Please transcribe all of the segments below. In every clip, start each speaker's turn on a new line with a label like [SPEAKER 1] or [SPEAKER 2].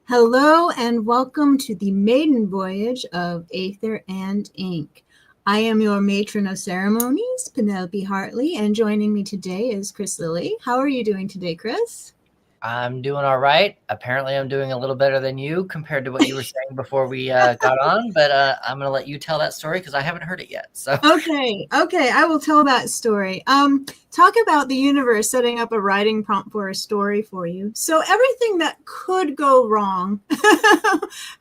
[SPEAKER 1] Hello and welcome to the maiden voyage of Aether and Ink. I am your matron of ceremonies, Penelope Hartley, and joining me today is Chris Lilly. How are you doing today, Chris?
[SPEAKER 2] I'm doing all right. Apparently, I'm doing a little better than you compared to what you were saying before we got on, but I'm going to let you tell that story because I haven't heard it yet. So
[SPEAKER 1] Okay, I will tell that story. Talk about the universe setting up a writing prompt for a story for you. So everything that could go wrong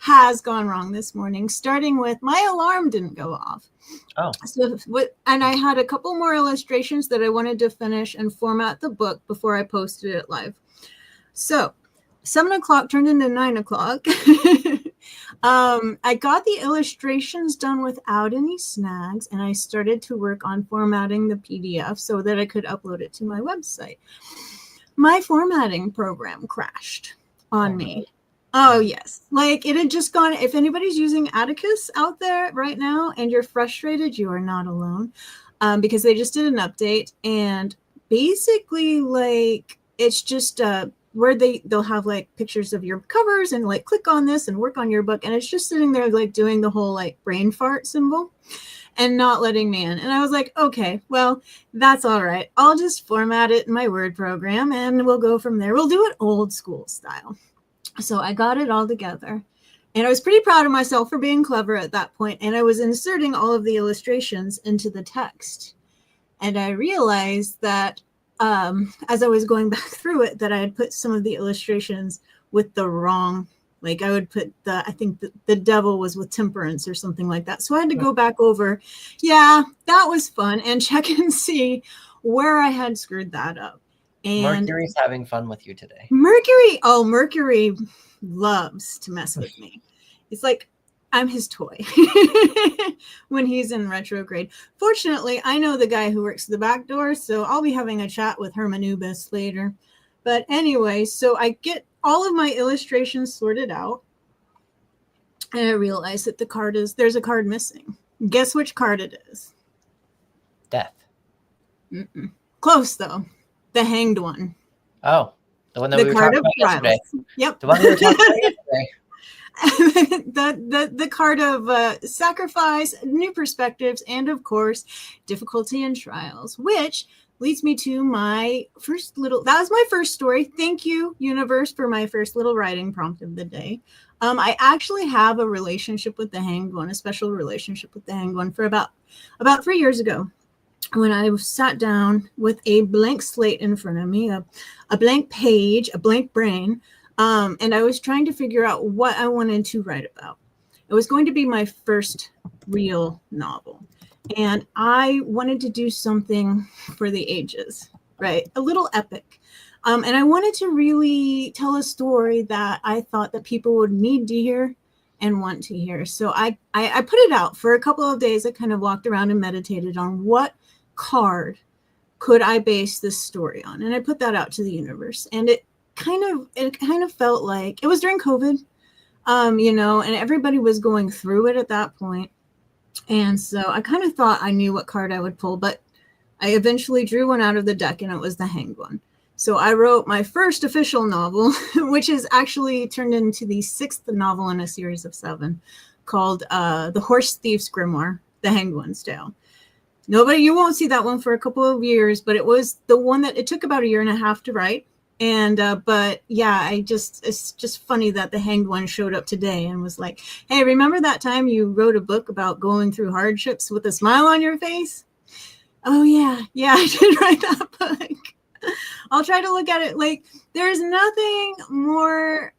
[SPEAKER 1] has gone wrong this morning, starting with my alarm didn't go off.
[SPEAKER 2] Oh.
[SPEAKER 1] And I had a couple more illustrations that I wanted to finish and format the book before I posted it live. So 7 o'clock turned into 9 o'clock. I got the illustrations done without any snags, and I started to work on formatting the PDF so that I could upload it to my website. My formatting program crashed on me. Oh, yes. Like it had just gone. If anybody's using Atticus out there right now and you're frustrated, you are not alone, because they just did an update. And basically, like, it's just where they'll have like pictures of your covers and like click on this and work on your book. And it's just sitting there like doing the whole like brain fart symbol and not letting me in. And I was like, okay, well, that's all right. I'll just format it in my Word program and we'll go from there. We'll do it old school style. So I got it all together. And I was pretty proud of myself for being clever at that point. And I was inserting all of the illustrations into the text. And I realized that as I was going back through it, that I had put some of the illustrations with the wrong, like I would put I think the devil was with temperance or something like that. So I had to go back over. Yeah, that was fun. And check and see where I had screwed that up. And
[SPEAKER 2] Mercury's having fun with you today.
[SPEAKER 1] Mercury loves to mess with me. It's like I'm his toy when he's in retrograde. Fortunately, I know the guy who works the back door, so I'll be having a chat with Hermanubis later. But anyway, so I get all of my illustrations sorted out, and I realize that there's a card missing. Guess which card it is?
[SPEAKER 2] Death.
[SPEAKER 1] Close though. The Hanged One.
[SPEAKER 2] Oh, the one that we were talking about yesterday.
[SPEAKER 1] Yep.
[SPEAKER 2] The one we were talking about yesterday.
[SPEAKER 1] the card of sacrifice, new perspectives, and of course, difficulty and trials, which leads me to my first that was my first story. Thank you, universe, for my first little writing prompt of the day. I actually have a relationship with the Hanged One, a special relationship with the Hanged One for about 3 years ago, when I sat down with a blank slate in front of me, a blank page, a blank brain, and I was trying to figure out what I wanted to write about. It was going to be my first real novel, and I wanted to do something for the ages, right? A little epic. And I wanted to really tell a story that I thought that people would need to hear and want to hear. So I put it out for a couple of days. I kind of walked around and meditated on what card could I base this story on, and I put that out to the universe. And it kind of felt like it was during COVID, and everybody was going through it at that point. And so I kind of thought I knew what card I would pull, but I eventually drew one out of the deck, and it was the Hanged One. So I wrote my first official novel, which is actually turned into the 6th novel in a series of 7, called The Horse Thief's Grimoire, The Hanged One's Tale. You won't see that one for a couple of years, but it was the one that it took about 1.5 years to write. And, but yeah, it's just funny that the Hanged One showed up today and was like, hey, remember that time you wrote a book about going through hardships with a smile on your face? Oh yeah, I did write that book. I'll try to look at it like there's nothing more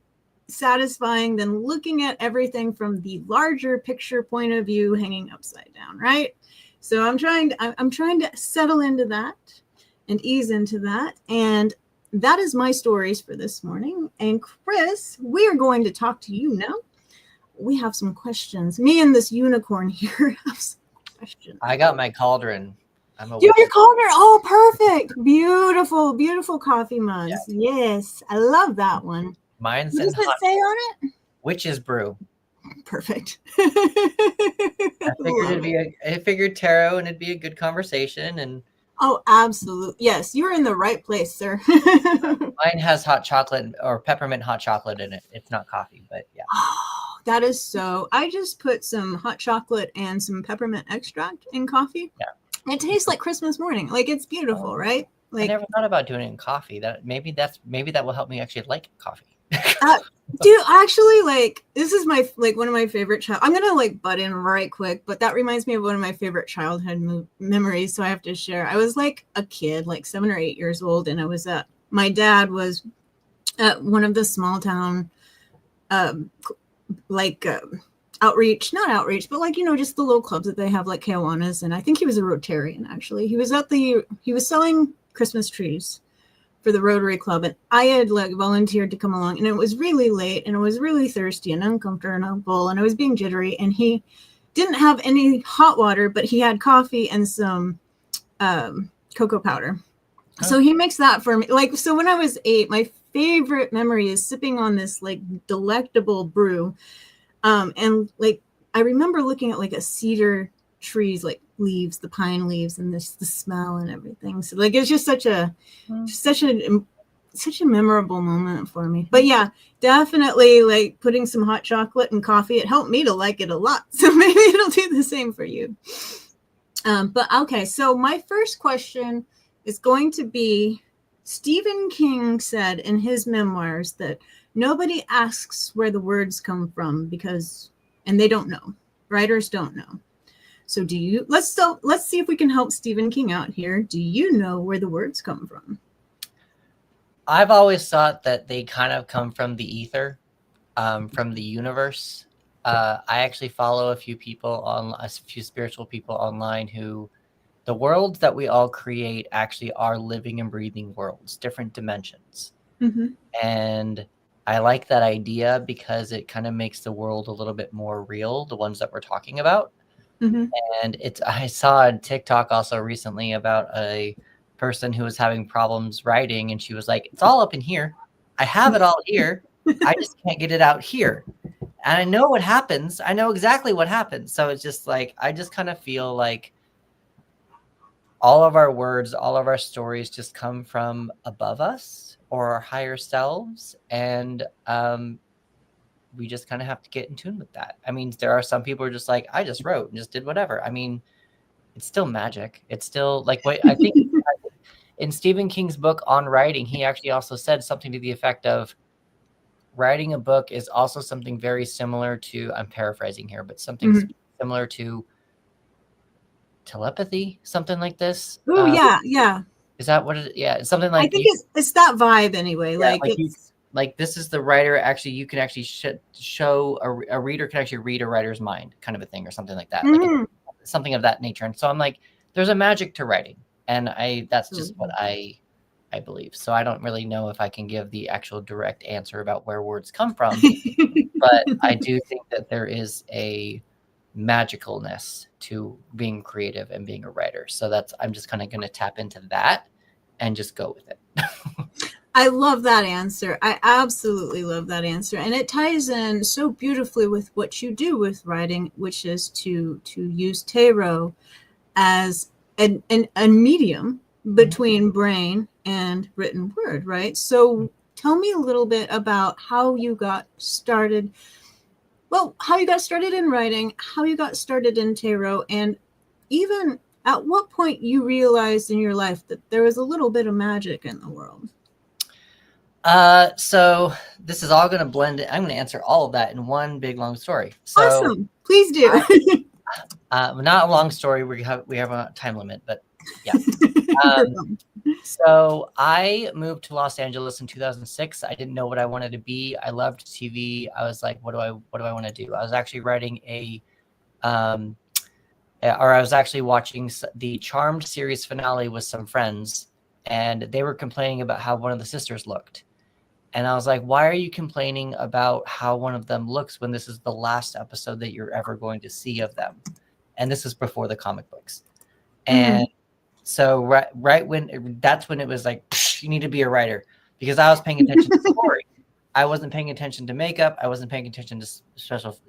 [SPEAKER 1] satisfying than looking at everything from the larger picture point of view hanging upside down, right? So I'm trying to settle into that and ease into that. And that is my stories for this morning. And Chris, we are going to talk to you now. We have some questions. Me and this unicorn here have some questions.
[SPEAKER 2] I got my cauldron.
[SPEAKER 1] You have your cauldron. Oh, perfect. Beautiful, beautiful coffee mugs. Yeah. Yes, I love that one.
[SPEAKER 2] Mine's
[SPEAKER 1] what does it say on it?
[SPEAKER 2] Witch's brew.
[SPEAKER 1] Perfect.
[SPEAKER 2] I figured tarot and it'd be a good conversation. And
[SPEAKER 1] Oh, absolutely. Yes, you're in the right place, sir.
[SPEAKER 2] Mine has hot chocolate or peppermint hot chocolate in it. It's not coffee, but yeah.
[SPEAKER 1] Oh, that is so. I just put some hot chocolate and some peppermint extract in coffee.
[SPEAKER 2] Yeah.
[SPEAKER 1] It tastes like Christmas morning. Like, it's beautiful,
[SPEAKER 2] Oh,
[SPEAKER 1] right?
[SPEAKER 2] I
[SPEAKER 1] Like,
[SPEAKER 2] never thought about doing it in coffee. Maybe that will help me actually like coffee.
[SPEAKER 1] dude, actually, like, this is my like one of my favorite child. I'm gonna like butt in right quick, but that reminds me of one of my favorite childhood memories. So I have to share. I was like a kid, like 7 or 8 years old, and I was at my dad was at one of the small town, um, like outreach, not outreach, but like, just the little clubs that they have, like Kiwanis. And I think he was a Rotarian, actually. He was selling Christmas trees for the Rotary Club. And I had like volunteered to come along, and it was really late, and I was really thirsty and uncomfortable, and I was being jittery. And he didn't have any hot water, but he had coffee and some cocoa powder.
[SPEAKER 2] Huh.
[SPEAKER 1] So he makes that for me. Like, so when I was 8, my favorite memory is sipping on this like delectable brew. And like, I remember looking at like a cedar trees, like leaves, the pine leaves, and the smell and everything. So like, it's just such a memorable moment for me. But yeah, definitely like putting some hot chocolate and coffee, it helped me to like it a lot. So maybe it'll do the same for you. But okay, so my first question is going to be, Stephen King said in his memoirs that nobody asks where the words come from and they don't know. Writers don't know. So let's see if we can help Stephen King out here. Do you know where the words come from?
[SPEAKER 2] I've always thought that they kind of come from the ether, from the universe. I actually follow a few spiritual people online who, the worlds that we all create actually are living and breathing worlds, different dimensions.
[SPEAKER 1] Mm-hmm.
[SPEAKER 2] And I like that idea because it kind of makes the world a little bit more real, the ones that we're talking about.
[SPEAKER 1] Mm-hmm.
[SPEAKER 2] And I saw a TikTok also recently about a person who was having problems writing, and she was like, it's all up in here. I have it all here. I just can't get it out here. And I know what happens. I know exactly what happens. So it's just like, I just kind of feel like all of our words, all of our stories just come from above us or our higher selves. And we just kind of have to get in tune with that. I mean, there are some people who are just like, I just wrote and just did whatever. I mean, it's still magic. It's still like, I think in Stephen King's book on writing, he actually also said something to the effect of, writing a book is also something very similar to, I'm paraphrasing here, but something similar to telepathy, something like this.
[SPEAKER 1] Oh, yeah.
[SPEAKER 2] Is that what it is? Yeah, it's something like,
[SPEAKER 1] I think it's that vibe anyway.
[SPEAKER 2] Yeah,
[SPEAKER 1] like
[SPEAKER 2] this is the writer. Actually, you can actually show a reader can actually read a writer's mind, kind of a thing, or something like that, like something of that nature. And so I'm like, there's a magic to writing, and that's just what I believe. So I don't really know if I can give the actual direct answer about where words come from, but I do think that there is a magicalness to being creative and being a writer. So I'm just kind of going to tap into that and just go with it.
[SPEAKER 1] I love that answer. I absolutely love that answer. And it ties in so beautifully with what you do with writing, which is to use tarot as a medium between brain and written word, right? So tell me a little bit about how you got started. Well, how you got started in writing, how you got started in tarot, and even at what point you realized in your life that there was a little bit of magic in the world.
[SPEAKER 2] So this is all going to blend in. I'm going to answer all of that in one big long story. So
[SPEAKER 1] awesome. Please do.
[SPEAKER 2] Not a long story. We have a time limit, but yeah. So I moved to Los Angeles in 2006. I didn't know what I wanted to be. I loved TV. I was like, what do I want to do? I was actually writing I was actually watching the Charmed series finale with some friends, and they were complaining about how one of the sisters looked. And I was like, why are you complaining about how one of them looks when this is the last episode that you're ever going to see of them? And this is before the comic books. And so right when that's when it was like, you need to be a writer, because I was paying attention to story. I wasn't paying attention to makeup. I wasn't paying attention to special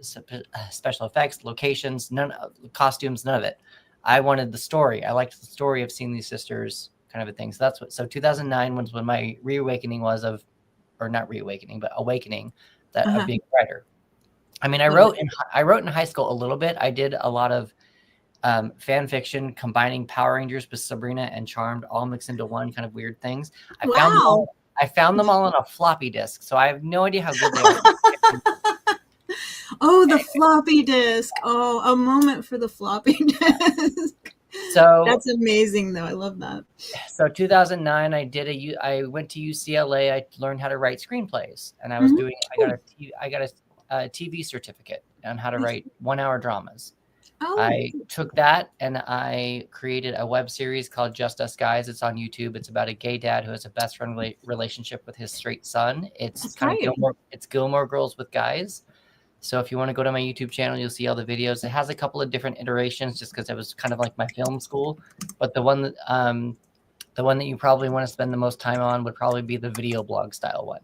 [SPEAKER 2] effects, locations, costumes, none of it. I wanted the story. I liked the story of seeing these sisters, kind of a thing. So 2009 was when my reawakening was of, or not reawakening, but awakening of being a writer. I mean, I wrote in high school a little bit. I did a lot of fan fiction combining Power Rangers with Sabrina and Charmed all mixed into one, kind of weird things. I found them all on a floppy disk, so I have no idea how good they are.
[SPEAKER 1] Oh, the floppy disk. Oh, a moment for the floppy disk.
[SPEAKER 2] So
[SPEAKER 1] that's amazing, though. I love that.
[SPEAKER 2] So 2009, I went to UCLA. I learned how to write screenplays, and I was doing. I got a TV certificate on how to write 1-hour dramas. Oh. I took that and I created a web series called Just Us Guys. It's on YouTube. It's about a gay dad who has a best friend relationship with his straight son. It's Gilmore Girls with guys. So if you want to go to my YouTube channel, you'll see all the videos. It has a couple of different iterations just because it was kind of like my film school. But the one that you probably want to spend the most time on would probably be the video blog style one.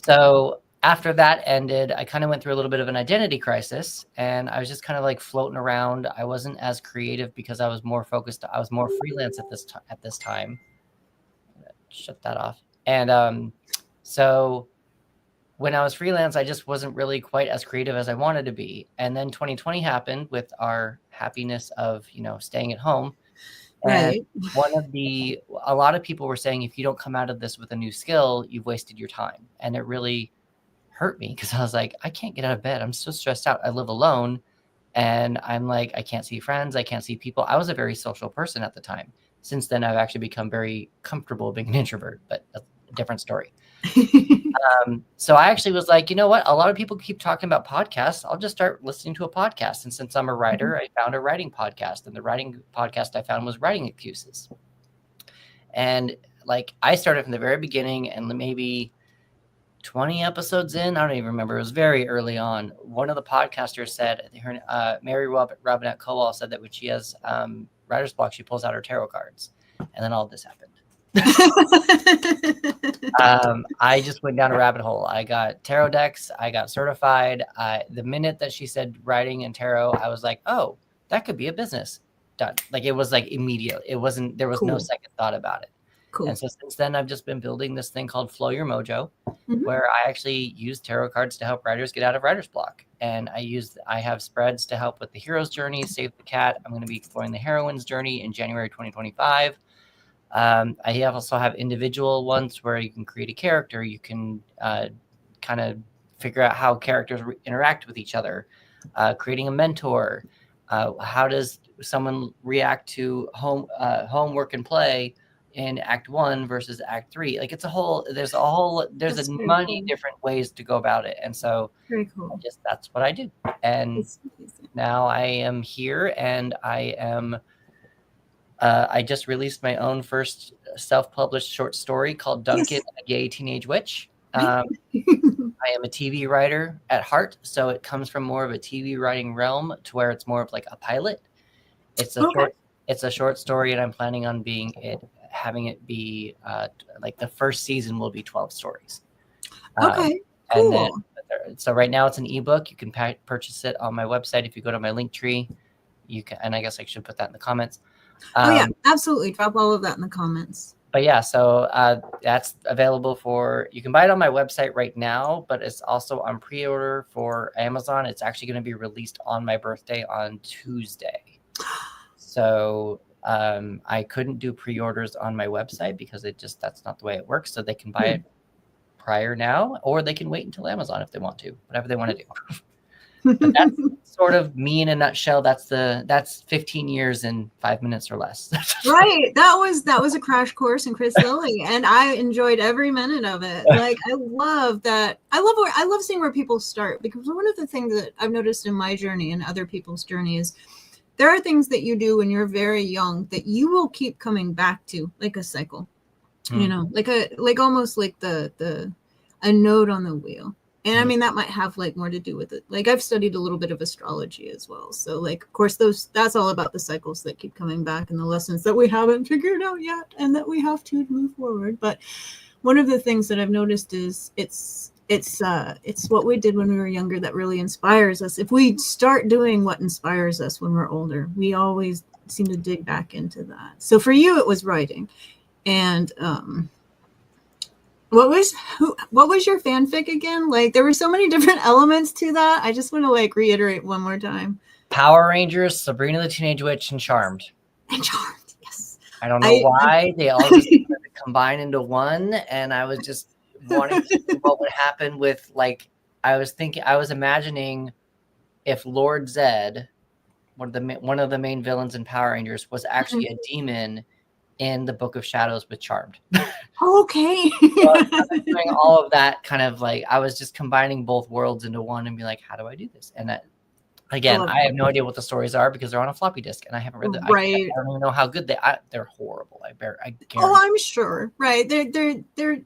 [SPEAKER 2] So after that ended, I kind of went through a little bit of an identity crisis, and I was just kind of like floating around. I wasn't as creative because I was more focused. I was more freelance at this time. Shut that off. And so when I was freelance, I just wasn't really quite as creative as I wanted to be. And then 2020 happened with our happiness of, staying at home. And a lot of people were saying, if you don't come out of this with a new skill, you've wasted your time. And it really hurt me because I was like, I can't get out of bed. I'm so stressed out. I live alone. And I'm like, I can't see friends. I can't see people. I was a very social person at the time. Since then, I've actually become very comfortable being an introvert, but that's a different story. So I actually was like, you know what? A lot of people keep talking about podcasts. I'll just start listening to a podcast. And since I'm a writer, I found a writing podcast. And the writing podcast I found was Writing Excuses. And like, I started from the very beginning, and maybe 20 episodes in, I don't even remember. It was very early on. One of the podcasters said, Mary Robinette Cowell said that when she has writer's block, she pulls out her tarot cards. And then all this happened. I just went down a rabbit hole. I got tarot decks. I got certified. The minute that she said writing and tarot, I was like, oh, that could be a business. Done. Like, it was like immediate. There was no second thought about it. Cool. And so since then, I've just been building this thing called Flow Your Mojo, where I actually use tarot cards to help writers get out of writer's block. And I have spreads to help with the hero's journey, Save the Cat. I'm going to be exploring the heroine's journey in January 2025. I also have individual ones where you can create a character. You can kind of figure out how characters interact with each other, creating a mentor. How does someone react to home, work, and play in Act 1 versus Act 3? Like, there's many different ways to go about it. And so very cool. That's what I do. And now I am here, and I just released my own first self-published short story called Duncan, a Gay Teenage Witch. I am a TV writer at heart, so it comes from more of a TV writing realm to where it's more of like a pilot. It's a short story, and I'm planning on having it be like the first season will be 12 stories. Okay, cool. So right now it's an ebook. You can purchase it on my website if you go to my link tree. You can, and I guess I should put that in the comments.
[SPEAKER 1] Yeah, absolutely. Drop all of that in the comments.
[SPEAKER 2] But yeah, so that's available you can buy it on my website right now, but it's also on pre-order for Amazon. It's actually going to be released on my birthday on Tuesday. So I couldn't do pre-orders on my website because that's not the way it works. So they can buy it prior now, or they can wait until Amazon if they want to, whatever they want to do. But that's sort of me in a nutshell. That's 15 years in 5 minutes or less.
[SPEAKER 1] Right. That was a crash course in Chris Lilly, and I enjoyed every minute of it. Like, I love that. I love seeing where people start, because one of the things that I've noticed in my journey and other people's journey is there are things that you do when you're very young that you will keep coming back to, like a cycle, like almost like a node on the wheel. And I mean, that might have like more to do with it. Like, I've studied a little bit of astrology as well. So like, of course, that's all about the cycles that keep coming back and the lessons that we haven't figured out yet and that we have to move forward. But one of the things that I've noticed is it's it's what we did when we were younger that really inspires us. If we start doing what inspires us when we're older, we always seem to dig back into that. So for you, it was writing. And what was your fanfic again? Like, there were so many different elements to that. I just want to like reiterate one more time.
[SPEAKER 2] Power Rangers, Sabrina the Teenage Witch, and Charmed.
[SPEAKER 1] And Charmed, yes.
[SPEAKER 2] I don't know why they all just combine into one, and I was just wanting to see what would happen with, like, I was imagining if Lord Zed, one of the main villains in Power Rangers, was actually a demon in the Book of Shadows with Charmed.
[SPEAKER 1] Okay.
[SPEAKER 2] Doing all of that kind of like, I was just combining both worlds into one and be like, how do I do this? And again, I have no idea what the stories are because they're on a floppy disk and I haven't read them.
[SPEAKER 1] Right.
[SPEAKER 2] I don't even know how good they're horrible. I guarantee.
[SPEAKER 1] Oh, I'm sure. Right. They're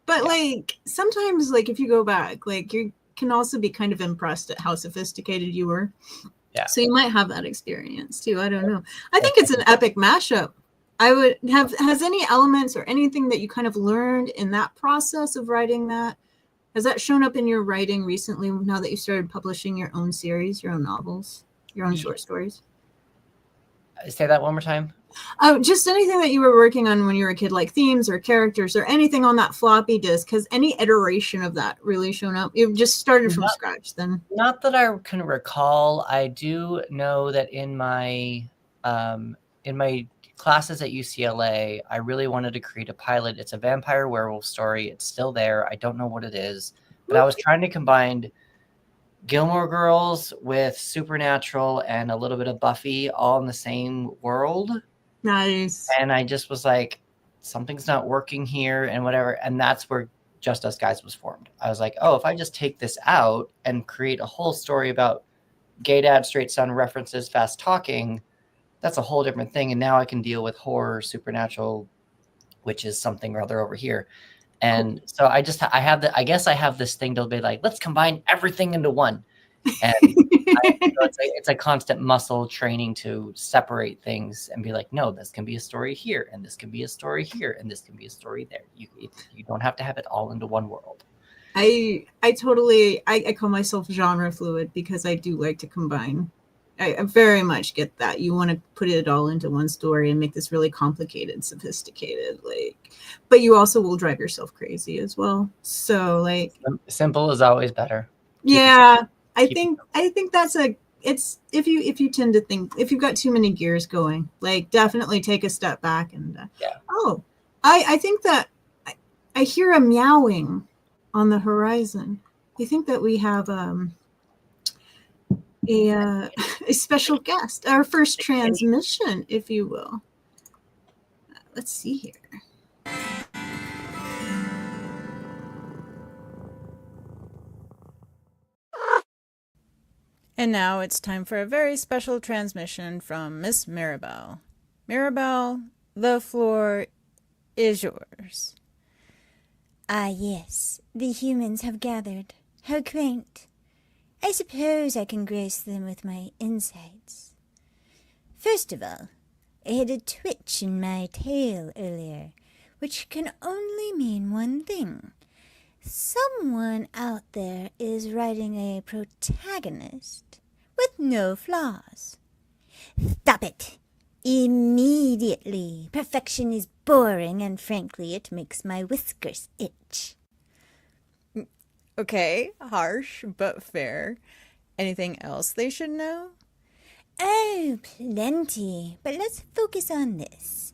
[SPEAKER 1] but like sometimes like if you go back, like you can also be kind of impressed at how sophisticated you were.
[SPEAKER 2] Yeah.
[SPEAKER 1] So you might have that experience too. I don't know. I think it's an epic mashup. Has any elements or anything that you kind of learned in that process of writing that? Has that shown up in your writing recently now that you started publishing your own series, your own novels, your own short stories?
[SPEAKER 2] Say that one more time.
[SPEAKER 1] Just anything that you were working on when you were a kid, like themes or characters or anything on that floppy disk. Has any iteration of that really shown up? You've just started from scratch then? Not
[SPEAKER 2] that I can recall. I do know that in my classes at UCLA, I really wanted to create a pilot. It's a vampire werewolf story. It's still there. I don't know what it is, but I was trying to combine Gilmore Girls with Supernatural and a little bit of Buffy all in the same world.
[SPEAKER 1] Nice.
[SPEAKER 2] And I just was like, something's not working here and whatever. And that's where Just Us Guys was formed. I was like, oh, if I just take this out and create a whole story about gay dad, straight son references, fast talking, that's a whole different thing. And now I can deal with horror, supernatural, which is something rather over here. And so I guess I have this thing to be like, let's combine everything into one. And it's a constant muscle training to separate things and be like, no, this can be a story here, and this can be a story here, and this can be a story there. You don't have to have it all into one world.
[SPEAKER 1] I call myself genre fluid because I do like to combine. I very much get that. You want to put it all into one story and make this really complicated, sophisticated, but you also will drive yourself crazy as well. So
[SPEAKER 2] simple is always better.
[SPEAKER 1] Yeah. I think that's it's if you tend to think, if you've got too many gears going, definitely take a step back and I think that I hear a meowing on the horizon. I think that we have a special guest, our first transmission, if you will. Let's see here.
[SPEAKER 3] And now it's time for a very special transmission from Miss Mirabelle. Mirabelle, the floor is yours.
[SPEAKER 4] Ah, yes, the humans have gathered. How quaint. I suppose I can grace them with my insights. First of all, I had a twitch in my tail earlier, which can only mean one thing. Someone out there is writing a protagonist with no flaws. Stop it! Immediately! Perfection is boring, and frankly, it makes my whiskers itch.
[SPEAKER 3] Okay, harsh but fair. Anything else they should know?
[SPEAKER 4] Oh, plenty. But let's focus on this.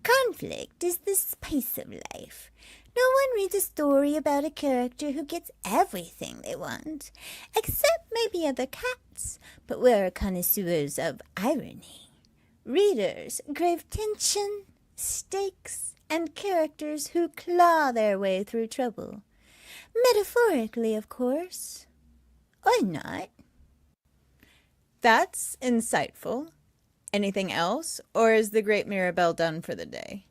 [SPEAKER 4] Conflict is the spice of life. No one reads a story about a character who gets everything they want, except maybe other cats, but we're connoisseurs of irony. Readers crave tension, stakes, and characters who claw their way through trouble. Metaphorically, of course. Or not.
[SPEAKER 3] That's insightful. Anything else, or is the great Mirabelle done for the day?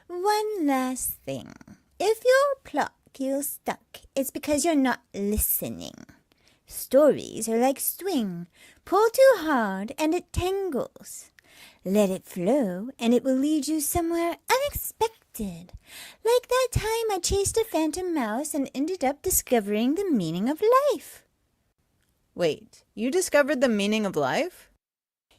[SPEAKER 4] One last thing. If your plot feels stuck, it's because you're not listening. Stories are like string. Pull too hard and it tangles. Let it flow and it will lead you somewhere unexpected. unexpected. Like that time I chased a phantom mouse and ended up discovering the meaning of life.
[SPEAKER 3] Wait, you discovered the meaning of life?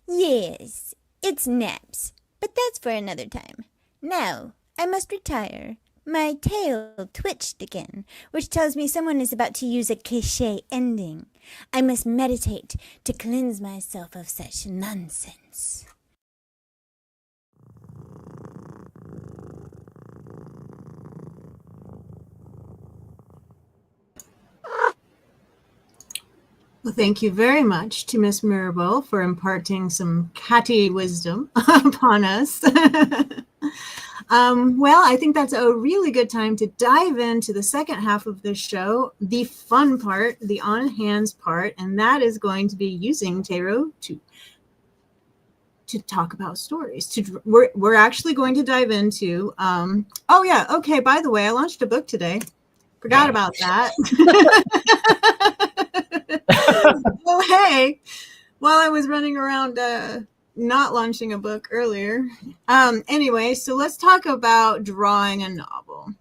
[SPEAKER 4] Yes, it's naps, but that's for another time. Now, I must retire. My tail twitched again, which tells me someone is about to use a cliché ending. I must meditate to cleanse myself of such nonsense.
[SPEAKER 1] Well, thank you very much to Miss Mirabelle for imparting some catty wisdom upon us. Well, I think that's a really good time to dive into the second half of this show, the fun part, the on-hands part, and that is going to be using tarot to talk about stories. We're actually going to dive into. Oh yeah, okay. By the way, I launched a book today. Forgot about that. Oh, hey, while I was running around not launching a book earlier. Anyway, so let's talk about drawing a novel.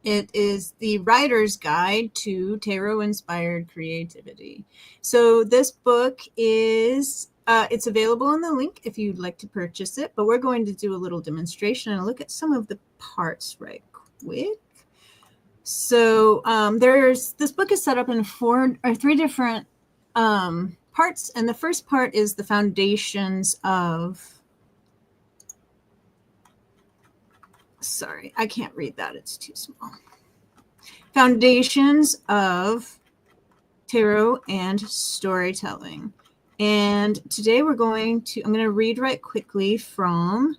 [SPEAKER 1] It is the writer's guide to tarot-inspired creativity. So this book is, it's available in the link if you'd like to purchase it, but we're going to do a little demonstration and look at some of the parts right quick. So this book is set up in three different parts, and the first part is the foundations of, sorry, I can't read that, it's too small. Foundations of tarot and storytelling. And today I'm going to read right quickly from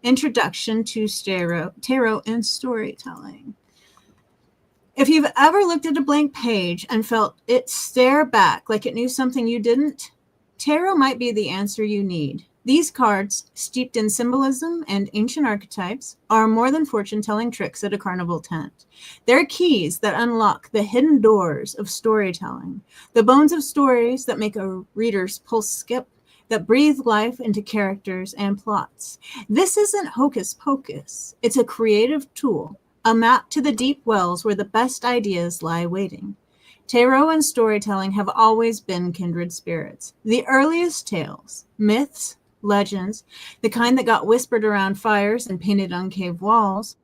[SPEAKER 1] Introduction to Tarot and Storytelling. If you've ever looked at a blank page and felt it stare back like it knew something you didn't, tarot might be the answer you need. These cards, steeped in symbolism and ancient archetypes, are more than fortune-telling tricks at a carnival tent. They're keys that unlock the hidden doors of storytelling, the bones of stories that make a reader's pulse skip, that breathe life into characters and plots. This isn't hocus pocus. It's a creative tool, a map to the deep wells where the best ideas lie waiting. Tarot and storytelling have always been kindred spirits. The earliest tales, myths, legends, the kind that got whispered around fires and painted on cave walls,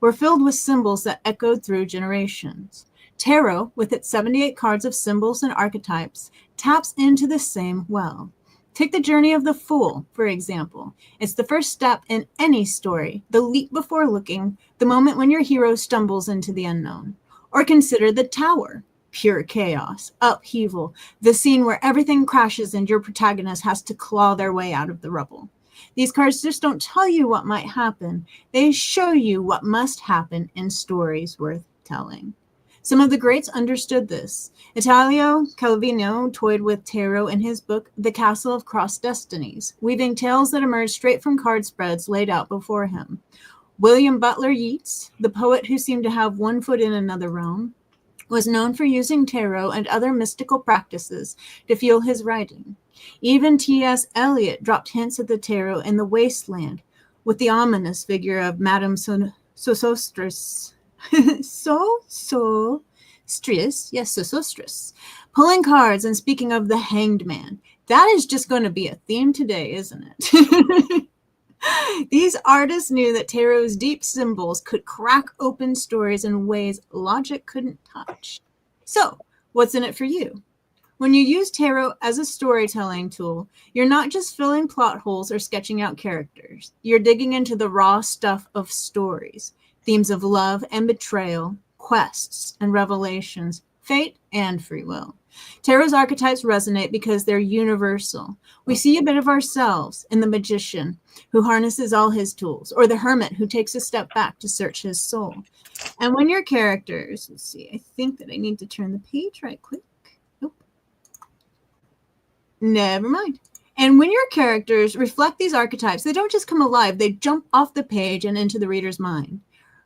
[SPEAKER 1] were filled with symbols that echoed through generations. Tarot, with its 78 cards of symbols and archetypes, taps into the same well. Take the journey of the Fool, for example. It's the first step in any story, the leap before looking, the moment when your hero stumbles into the unknown. Or consider the Tower, pure chaos, upheaval, the scene where everything crashes and your protagonist has to claw their way out of the rubble. These cards just don't tell you what might happen. They show you what must happen in stories worth telling. Some of the greats understood this. Italo Calvino toyed with tarot in his book, The Castle of Crossed Destinies, weaving tales that emerged straight from card spreads laid out before him. William Butler Yeats, the poet who seemed to have one foot in another realm, was known for using tarot and other mystical practices to fuel his writing. Even T.S. Eliot dropped hints of the tarot in The Wasteland, with the ominous figure of Madame Sosostris. Sosostris, pulling cards and speaking of the Hanged Man. That is just going to be a theme today, isn't it? These artists knew that tarot's deep symbols could crack open stories in ways logic couldn't touch. So, what's in it for you? When you use tarot as a storytelling tool, you're not just filling plot holes or sketching out characters. You're digging into the raw stuff of stories. Themes of love and betrayal, quests and revelations, fate and free will. Tarot's archetypes resonate because they're universal. We see a bit of ourselves in the magician who harnesses all his tools, or the hermit who takes a step back to search his soul. And when your characters, let's see, I think that I need to turn the page right quick. Nope. Never mind. And when your characters reflect these archetypes, they don't just come alive, they jump off the page and into the reader's mind,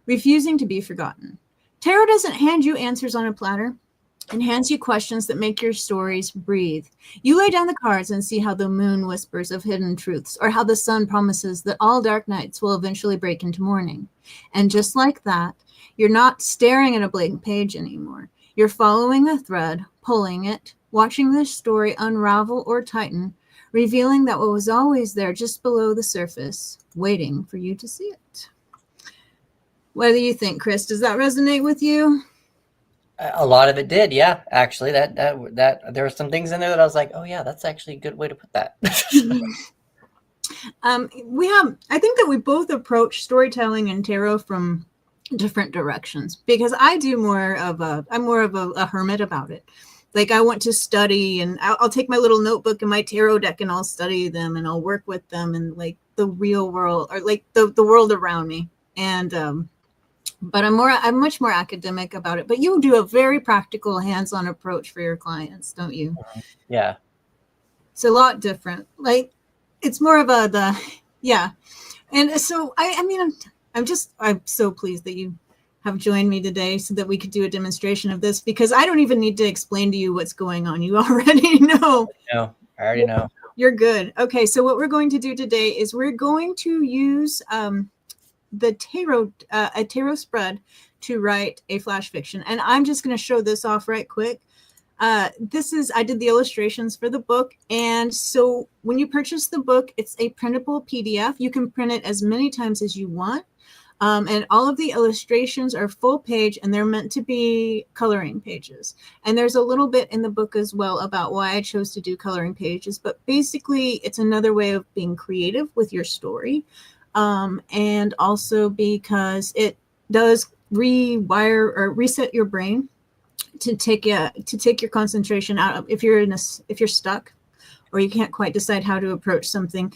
[SPEAKER 1] refusing to be forgotten. Tarot doesn't hand you answers on a platter. and hands you questions that make your stories breathe. You lay down the cards and see how the moon whispers of hidden truths, or how the sun promises that all dark nights will eventually break into morning. And just like that, you're not staring at a blank page anymore. You're following a thread, pulling it, watching this story unravel or tighten, revealing that what was always there just below the surface, waiting for you to see it. What do you think, Chris? Does that resonate with you?
[SPEAKER 2] A lot of it did, yeah. Actually, that there were some things in there that I was like, oh yeah, that's actually a good way to put that.
[SPEAKER 1] I think that we both approach storytelling and tarot from different directions, because I'm more of a hermit about it. Like, I want to study, and I'll take my little notebook and my tarot deck and I'll study them and I'll work with them in like the real world, or like the world around me. And but I'm much more academic about it. But you do a very practical, hands-on approach for your clients, don't you?
[SPEAKER 2] Yeah.
[SPEAKER 1] It's a lot different. Like, it's more of yeah. And so I'm so pleased that you have joined me today so that we could do a demonstration of this, because I don't even need to explain to you what's going on. You already know.
[SPEAKER 2] No, I already know.
[SPEAKER 1] You're good. Okay, so what we're going to do today is we're going to use a tarot spread to write a flash fiction. And I'm just going to show this off right quick. I did the illustrations for the book. And so when you purchase the book, it's a printable PDF. You can print it as many times as you want. And all of the illustrations are full page, and they're meant to be coloring pages. And there's a little bit in the book as well about why I chose to do coloring pages. But basically, it's another way of being creative with your story. And also because it does rewire or reset your brain to take your concentration out of, if you're stuck or you can't quite decide how to approach something.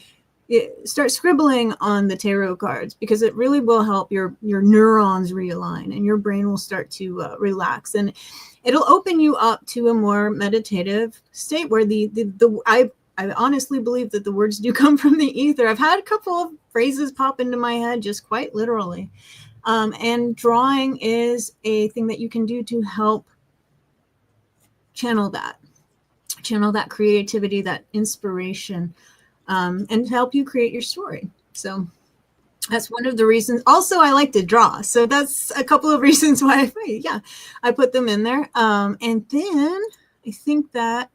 [SPEAKER 1] Start scribbling on the tarot cards, because it really will help your neurons realign and your brain will start to relax, and it'll open you up to a more meditative state where I honestly believe that the words do come from the ether. I've had a couple of phrases pop into my head, just quite literally. And drawing is a thing that you can do to help channel that creativity, that inspiration, and help you create your story. So that's one of the reasons. Also, I like to draw. So that's a couple of reasons why I put them in there. And then I think that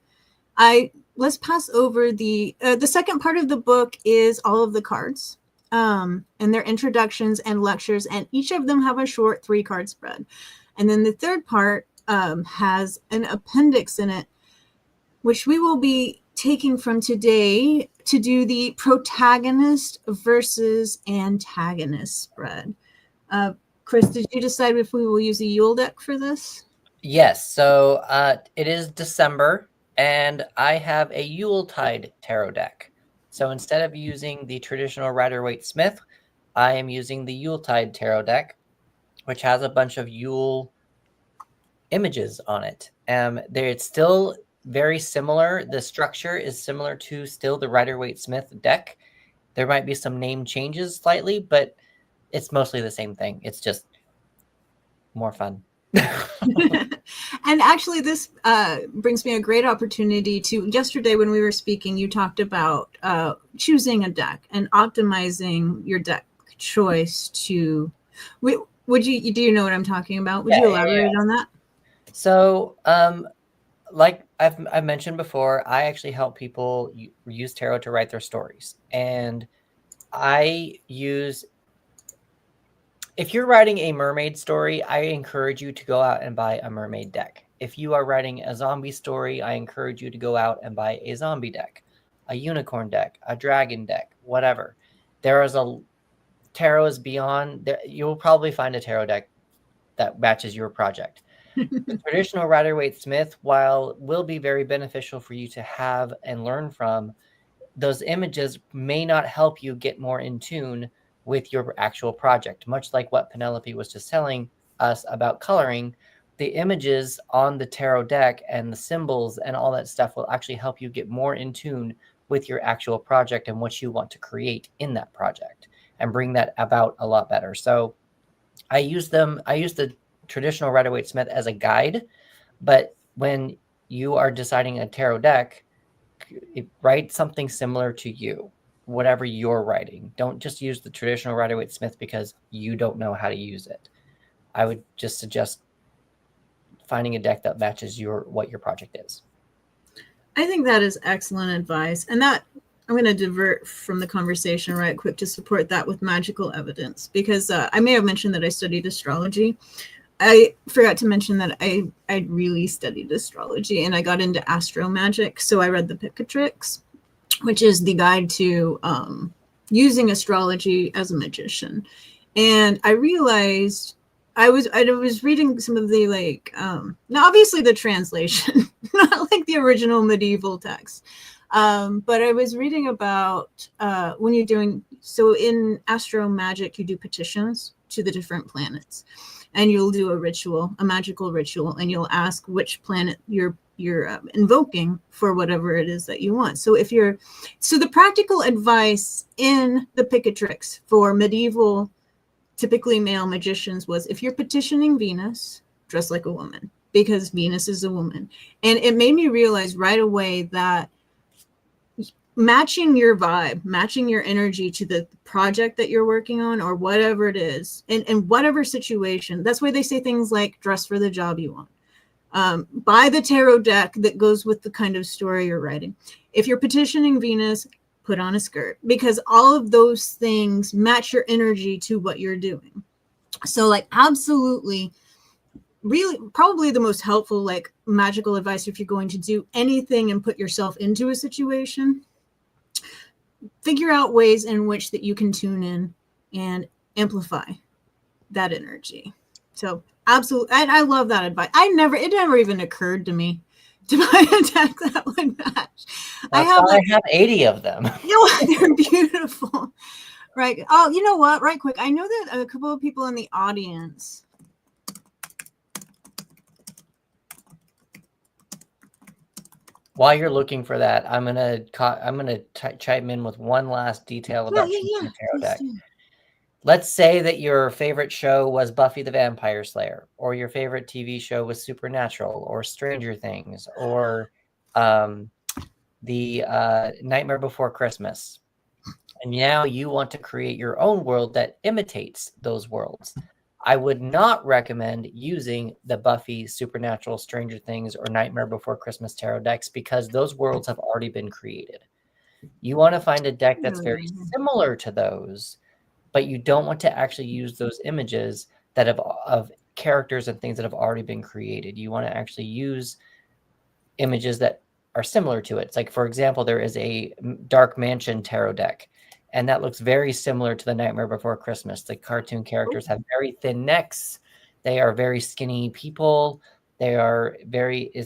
[SPEAKER 1] let's pass over the second part of the book is all of the cards, and their introductions and lectures, and each of them have a short 3-card spread. And then the third part has an appendix in it, which we will be taking from today to do the protagonist versus antagonist spread. Chris, did you decide if we will use a Yule deck for this?
[SPEAKER 2] Yes. So it is December, and I have a Yuletide tarot deck. So instead of using the traditional Rider-Waite-Smith, I am using the Yuletide tarot deck, which has a bunch of Yule images on it. It's still very similar. The structure is similar to still the Rider-Waite-Smith deck. There might be some name changes slightly, but it's mostly the same thing. It's just more fun.
[SPEAKER 1] And actually, this brings me a great opportunity to, yesterday when we were speaking, you talked about choosing a deck and optimizing your deck choice to, do you know what I'm talking about? Would you elaborate on that?
[SPEAKER 2] So, like I've mentioned before, I actually help people use tarot to write their stories. And if you're writing a mermaid story, I encourage you to go out and buy a mermaid deck. If you are writing a zombie story, I encourage you to go out and buy a zombie deck, a unicorn deck, a dragon deck, whatever. Tarot is beyond. You'll probably find a tarot deck that matches your project. The traditional Rider-Waite-Smith, while will be very beneficial for you to have and learn from, those images may not help you get more in tune with your actual project. Much like what Penelope was just telling us about coloring, the images on the tarot deck and the symbols and all that stuff will actually help you get more in tune with your actual project and what you want to create in that project and bring that about a lot better. So I use the traditional Rider-Waite-Smith as a guide, but when you are deciding a tarot deck, write something similar to you, whatever you're writing. Don't just use the traditional Rider-Waite-Smith because you don't know how to use it. I would just suggest finding a deck that matches what your project is.
[SPEAKER 1] I think that is excellent advice. And that I'm going to divert from the conversation right quick to support that with magical evidence, because I may have mentioned that I studied astrology. I forgot to mention that I really studied astrology and I got into astro magic. So I read the Picatrix, which is the guide to using astrology as a magician. And I realized I was reading some of the now obviously the translation, not like the original medieval text. But I was reading about when you're doing, so in astro magic, you do petitions to the different planets. And you'll do a ritual, a magical ritual, and you'll ask which planet you're invoking for whatever it is that you want. So the practical advice in the Picatrix for medieval, typically male magicians was, if you're petitioning Venus, dress like a woman, because Venus is a woman. And it made me realize right away that matching your vibe, matching your energy to the project that you're working on or whatever it is, in whatever situation. That's why they say things like dress for the job you want. Buy the tarot deck that goes with the kind of story you're writing. If you're petitioning Venus, put on a skirt, because all of those things match your energy to what you're doing. So absolutely, really probably the most helpful magical advice if you're going to do anything and put yourself into a situation, figure out ways in which that you can tune in and amplify that energy. So absolutely, I love that advice. It never even occurred to me to buy a deck that would match.
[SPEAKER 2] I have 80 of them.
[SPEAKER 1] They're beautiful. Right. Oh, you know what? Right quick. I know that a couple of people in the audience.
[SPEAKER 2] While you're looking for that, I'm gonna chime in with one last detail about choosing a tarot deck. Let's say that your favorite show was Buffy the Vampire Slayer, or your favorite TV show was Supernatural, or Stranger Things, or the Nightmare Before Christmas. And now you want to create your own world that imitates those worlds. I would not recommend using the Buffy, Supernatural, Stranger Things, or Nightmare Before Christmas tarot decks, because those worlds have already been created. You want to find a deck that's very similar to those, but you don't want to actually use those images that of characters and things that have already been created. You want to actually use images that are similar to it. It's like, for example, there is a Dark Mansion tarot deck, and that looks very similar to the Nightmare Before Christmas. The cartoon characters have very thin necks. They are very skinny people. They are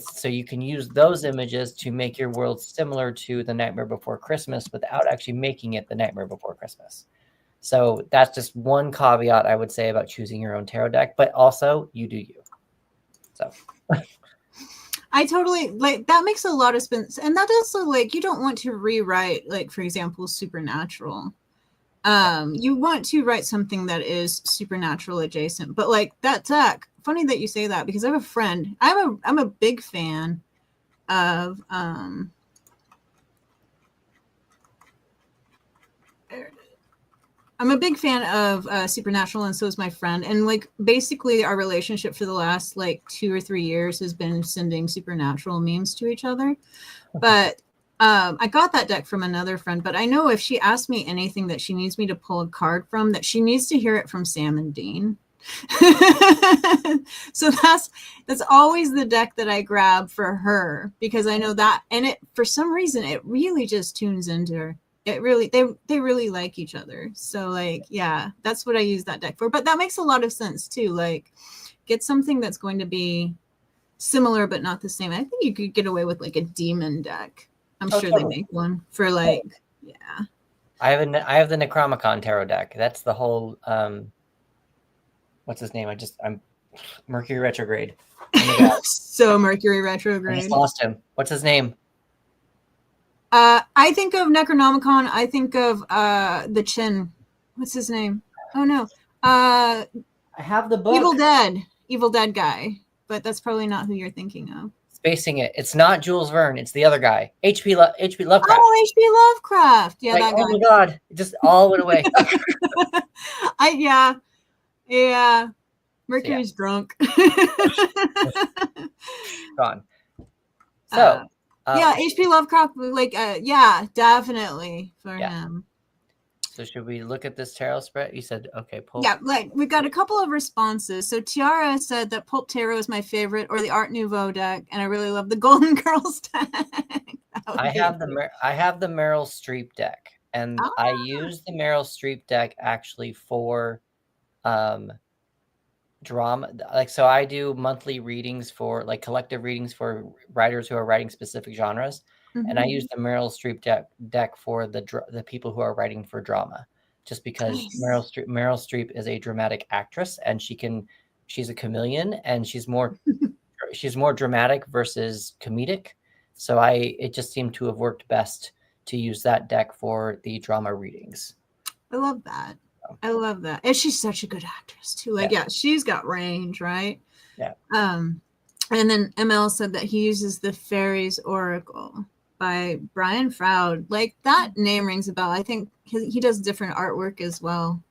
[SPEAKER 2] so you can use those images to make your world similar to the Nightmare Before Christmas without actually making it the Nightmare Before Christmas. So that's just one caveat I would say about choosing your own tarot deck, but also you do you. So
[SPEAKER 1] I totally that makes a lot of sense. And that also you don't want to rewrite, for example, Supernatural. You want to write something that is supernatural adjacent, but that deck, funny that you say that, because I have a friend, I'm a big fan of Supernatural, and so is my friend. And basically our relationship for the last 2 or 3 years has been sending Supernatural memes to each other. But I got that deck from another friend, but I know if she asks me anything that she needs me to pull a card from, that she needs to hear it from Sam and Dean. So that's always the deck that I grab for her, because I know that, and it, for some reason, it really just tunes into her. It really, they really like each other. So yeah, that's what I use that deck for. But that makes a lot of sense too. Get something that's going to be similar but not the same. I think you could get away with a demon deck. I'm sure they make one for yeah.
[SPEAKER 2] I have the Necromicon tarot deck. That's the whole what's his name? I'm Mercury retrograde.
[SPEAKER 1] So Mercury retrograde.
[SPEAKER 2] I just lost him. What's his name?
[SPEAKER 1] I think of Necronomicon. I think of the Chin. What's his name? Oh no. I
[SPEAKER 2] have the book.
[SPEAKER 1] Evil Dead guy. But that's probably not who you're thinking of.
[SPEAKER 2] spacing it. It's not Jules Verne. It's the other guy. H.P. Lovecraft.
[SPEAKER 1] Oh, H.P. Lovecraft. Yeah,
[SPEAKER 2] Like,
[SPEAKER 1] that
[SPEAKER 2] oh
[SPEAKER 1] guy.
[SPEAKER 2] my God. It just all went away.
[SPEAKER 1] Yeah. Mercury's drunk.
[SPEAKER 2] Gone. So,
[SPEAKER 1] yeah, H.P. Lovecraft, like, yeah, definitely for him.
[SPEAKER 2] So should we look at this tarot spread? You said, okay, pull.
[SPEAKER 1] Yeah, like we've got a couple of responses. So Tiara said that Pulp Tarot is my favorite, or the Art Nouveau deck, and I really love the Golden Girls deck.
[SPEAKER 2] I have the Meryl Streep deck, and I use the Meryl Streep deck actually for drama. Like, so I do monthly readings for, like, collective readings for writers who are writing specific genres. And I use the Meryl Streep deck for the people who are writing for drama, just because Meryl Streep is a dramatic actress, and she's a chameleon, and she's more dramatic versus comedic. So it just seemed to have worked best to use that deck for the drama readings.
[SPEAKER 1] I love that. And she's such a good actress too. Like, she's got range, right?
[SPEAKER 2] Yeah.
[SPEAKER 1] And then ML said that he uses the Fairies Oracle by Brian Froud. Like, that name rings a bell. I think he does different artwork as well.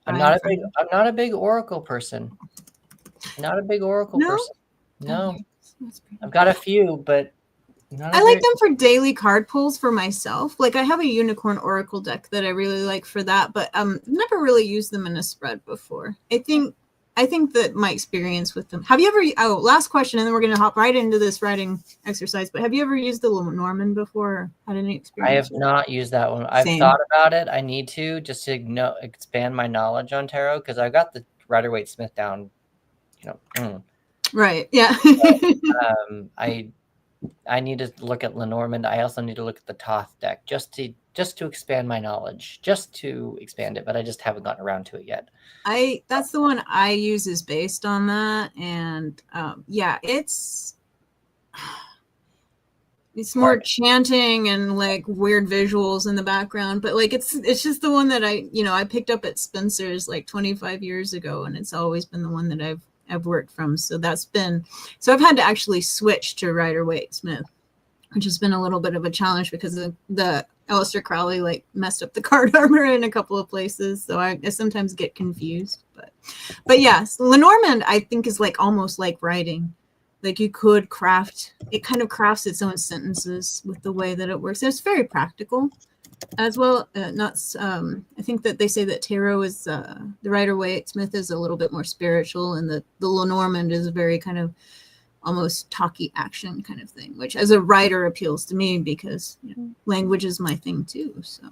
[SPEAKER 2] I'm not a big Oracle person. Not a big Oracle person. No. Okay. I've got a few, but
[SPEAKER 1] I like them for daily card pulls for myself. Like, I have a Unicorn Oracle deck that I really like for that, but never really used them in a spread before. I think that my experience with them. Have you ever? Last question, and then we're going to hop right into this writing exercise. But have you ever used the Lenormand before? Or had any experience?
[SPEAKER 2] I have not used that one. I've thought about it. I need to, just to expand my knowledge on tarot, because I got the Rider-Waite-Smith down.
[SPEAKER 1] Right. Yeah.
[SPEAKER 2] But, I need to look at Lenormand. I also need to look at the Thoth deck just to expand my knowledge, just to expand it, but I just haven't gotten around to it yet.
[SPEAKER 1] That's the one I use is based on that. And it's more chanting and like weird visuals in the background, but like it's just the one that I picked up at Spencer's like 25 years ago, and it's always been the one that I've worked from. So I've had to actually switch to Rider-Waite-Smith, which has been a little bit of a challenge because the Aleister Crowley like messed up the card armor in a couple of places. So I sometimes get confused, but yes, Lenormand I think is like almost like writing. Like, you could it kind of crafts its own sentences with the way that it works. And it's very practical as well. I think that they say that tarot is the Rider-Waite-Smith is a little bit more spiritual, and the Lenormand is a very kind of almost talky action kind of thing, which as a writer appeals to me because language is my thing too. So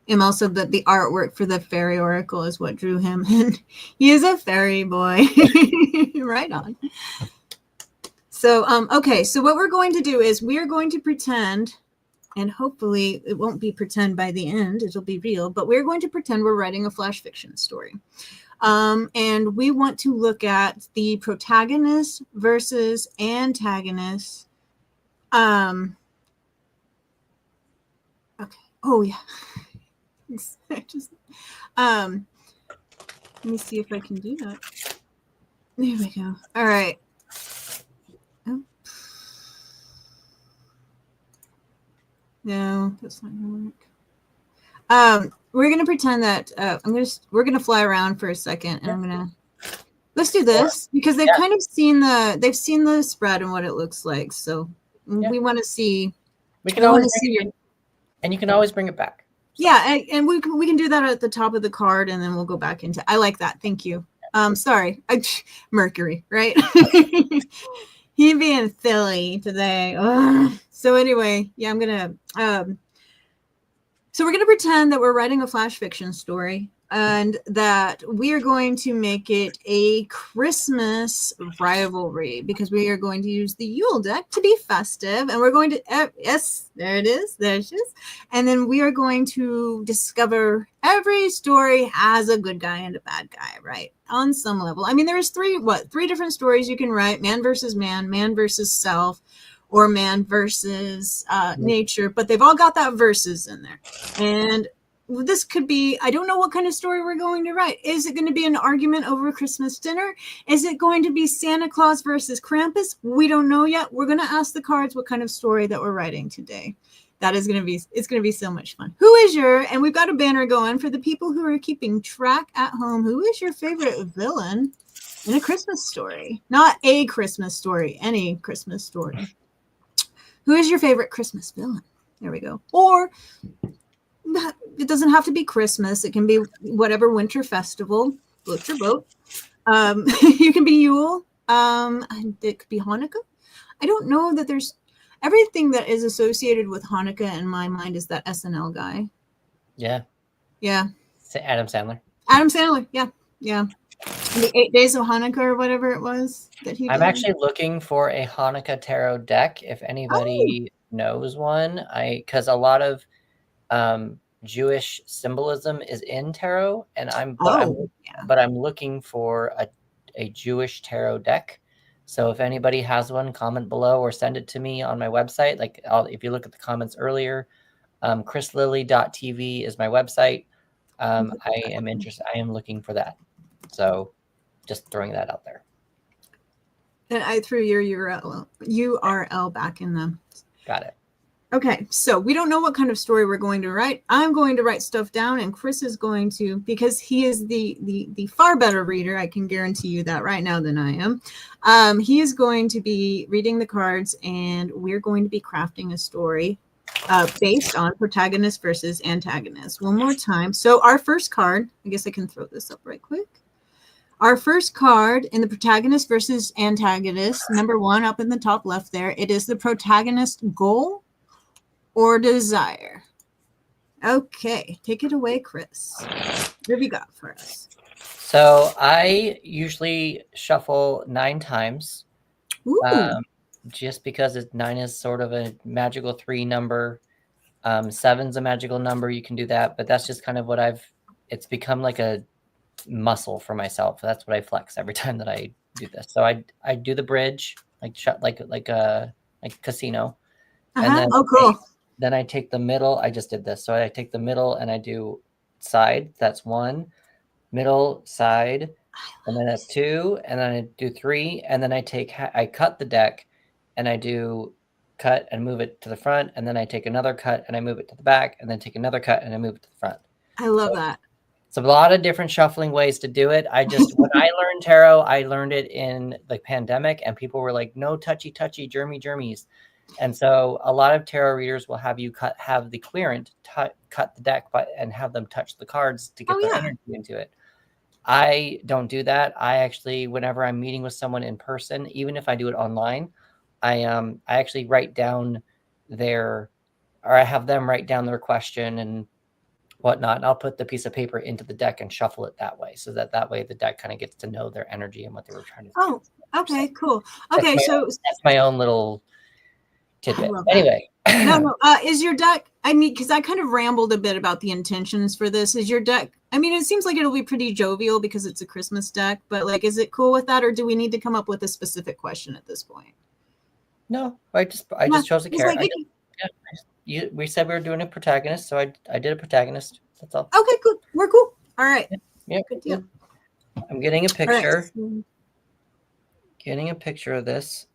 [SPEAKER 1] and also that the artwork for the Fairy Oracle is what drew him, and he is a fairy boy. Right on. So okay, so what we're going to do is we are going to pretend, and hopefully it won't be pretend by the end, it'll be real, but we're going to pretend we're writing a flash fiction story. And we want to look at the protagonist versus antagonist. Okay. Oh yeah. Let me see if I can do that. There we go. All right. Oh. No, that's not gonna work. We're gonna pretend that we're gonna fly around for a second, and let's do this because they've kind of seen the spread and what it looks like. So we want to see.
[SPEAKER 2] We can always see it, and you can always bring it back.
[SPEAKER 1] Yeah, and we can do that at the top of the card, and then we'll go back into. I like that. Thank you. Sorry, Mercury, right? He being silly today. Ugh. So anyway, yeah, I'm gonna. So we're gonna pretend that we're writing a flash fiction story, and that we are going to make it a Christmas rivalry because we are going to use the Yule deck to be festive, and we're going to yes, there it is, there it is, and then we are going to discover every story has a good guy and a bad guy, right? On some level. I mean, there's three different stories you can write: man versus man, man versus self, or man versus nature, but they've all got that versus in there. And this could be, I don't know what kind of story we're going to write. Is it going to be an argument over Christmas dinner? Is it going to be Santa Claus versus Krampus? We don't know yet. We're going to ask the cards what kind of story that we're writing today. That is going to be, it's going to be so much fun. Who is your, and we've got a banner going for the people who are keeping track at home. Who is your favorite villain in a Christmas story? Not a Christmas story, any Christmas story. Who is your favorite Christmas villain? There we go. Or it doesn't have to be Christmas. It can be whatever winter festival. Float your boat. You can be Yule. It could be Hanukkah. I don't know that there's everything that is associated with Hanukkah in my mind is that SNL guy.
[SPEAKER 2] Yeah.
[SPEAKER 1] Yeah.
[SPEAKER 2] Adam Sandler.
[SPEAKER 1] Adam Sandler. Yeah. Yeah. The 8 days of Hanukkah or whatever it was that he
[SPEAKER 2] I'm
[SPEAKER 1] did.
[SPEAKER 2] actually looking for a Hanukkah tarot deck. If anybody knows one, because a lot of Jewish symbolism is in tarot, and I'm looking for a Jewish tarot deck. So if anybody has one, comment below or send it to me on my website. Like if you look at the comments earlier, chrislilly.tv is my website. I am interested. I am looking for that. So just throwing that out there.
[SPEAKER 1] And I threw your URL back in them.
[SPEAKER 2] Got it.
[SPEAKER 1] Okay, so we don't know what kind of story we're going to write. I'm going to write stuff down, and Chris is going to, because he is the far better reader, I can guarantee you that right now than I am. He is going to be reading the cards, and we're going to be crafting a story based on protagonist versus antagonist. One more time. So our first card, I guess I can throw this up right quick. Our first card in the protagonist versus antagonist, number 1 up in the top left there, it is the protagonist goal or desire. Okay, take it away, Chris. What have you got for us?
[SPEAKER 2] So I usually shuffle 9 times, just because 9 is sort of a magical 3 number. 7's a magical number. You can do that, but that's just kind of what it's become like a muscle for myself. That's what I flex every time that I do this. So I do the bridge, like casino, and then
[SPEAKER 1] cool.
[SPEAKER 2] Then I take the middle. I just did this. So I take the middle and I do side. That's 1, middle, side, and then that's 2, and then I do 3, and then I cut the deck, and I do cut and move it to the front, and then I take another cut and I move it to the back, and then take another cut and I move it to the front.
[SPEAKER 1] I love that.
[SPEAKER 2] It's a lot of different shuffling ways to do it. When I learned tarot, I learned it in the pandemic, and people were like, no touchy, germies. And so a lot of tarot readers will have you have the clearant cut the deck and have them touch the cards to get their energy into it. I don't do that. I actually, whenever I'm meeting with someone in person, even if I do it online, I actually write down I have them write down their question and whatnot. And I'll put the piece of paper into the deck and shuffle it that way, so that way the deck kind of gets to know their energy and what they were trying to do.
[SPEAKER 1] Oh, okay, cool. Okay,
[SPEAKER 2] that's my own little tidbit. Anyway.
[SPEAKER 1] No. Is your deck, I mean, because I kind of rambled a bit about the intentions for this. Is your deck, I mean, it seems like it'll be pretty jovial because it's a Christmas deck, but like, is it cool with that, or do we need to come up with a specific question at this point?
[SPEAKER 2] No, I just chose a character. We said we were doing a protagonist, so I did a protagonist. That's all.
[SPEAKER 1] Okay, cool. We're cool. All right.
[SPEAKER 2] Yeah.
[SPEAKER 1] Good deal.
[SPEAKER 2] I'm getting a picture.
[SPEAKER 1] Right.
[SPEAKER 2] Getting a picture of this.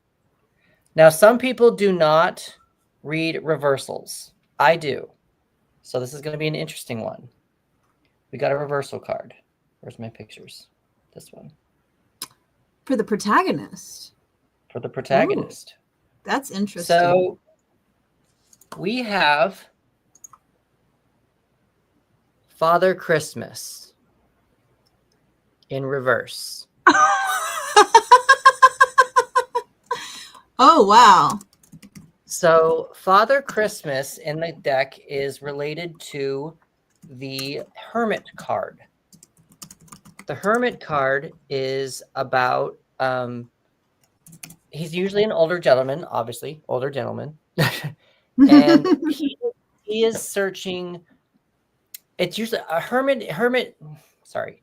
[SPEAKER 2] Now, some people do not read reversals. I do. So this is going to be an interesting one. We got a reversal card. Where's my pictures? This one.
[SPEAKER 1] For the protagonist.
[SPEAKER 2] For the protagonist.
[SPEAKER 1] Ooh, that's interesting.
[SPEAKER 2] So we have Father Christmas in reverse.
[SPEAKER 1] Oh, wow.
[SPEAKER 2] So Father Christmas in the deck is related to the Hermit card. The Hermit card is about, he's usually an older gentleman, obviously, older gentleman. And he is searching. It's usually a hermit. Sorry.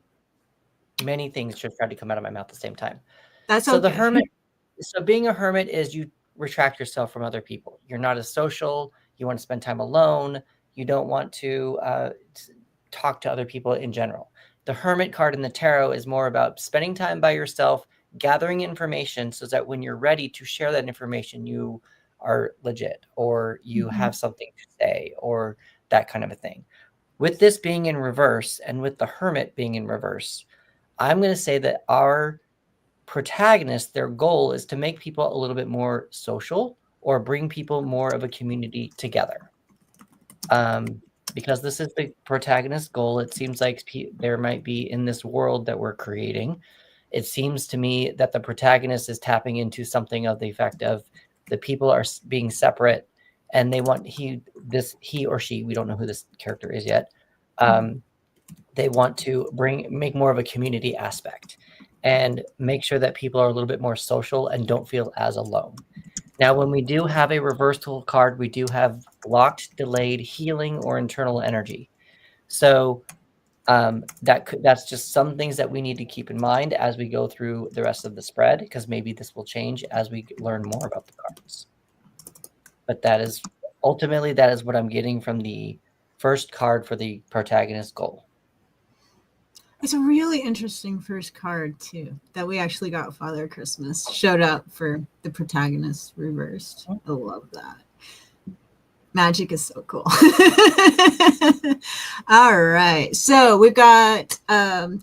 [SPEAKER 2] Many things just tried to come out of my mouth at the same time.
[SPEAKER 1] That's
[SPEAKER 2] so
[SPEAKER 1] okay.
[SPEAKER 2] The hermit. So being a hermit is you retract yourself from other people. You're not as social. You want to spend time alone. You don't want to talk to other people in general. The Hermit card in the tarot is more about spending time by yourself, gathering information so that when you're ready to share that information, you are legit, or you have something to say, or that kind of a thing. With this being in reverse and with the Hermit being in reverse, I'm going to say that our protagonist, their goal is to make people a little bit more social or bring people more of a community together. Because this is the protagonist's goal, it seems like there might be in this world that we're creating. It seems to me that the protagonist is tapping into something of the effect of the people are being separate, and they want he or she, we don't know who this character is yet. They want to make more of a community aspect and make sure that people are a little bit more social and don't feel as alone. Now, when we do have a reversal card, we do have blocked, delayed, healing, or internal energy. So that's just some things that we need to keep in mind as we go through the rest of the spread, because maybe this will change as we learn more about the cards. But that is ultimately what I'm getting from the first card for the protagonist goal.
[SPEAKER 1] It's a really interesting first card too that we actually got. Father Christmas showed up for the protagonist reversed. I love that. Magic is so cool. All right. So we've got,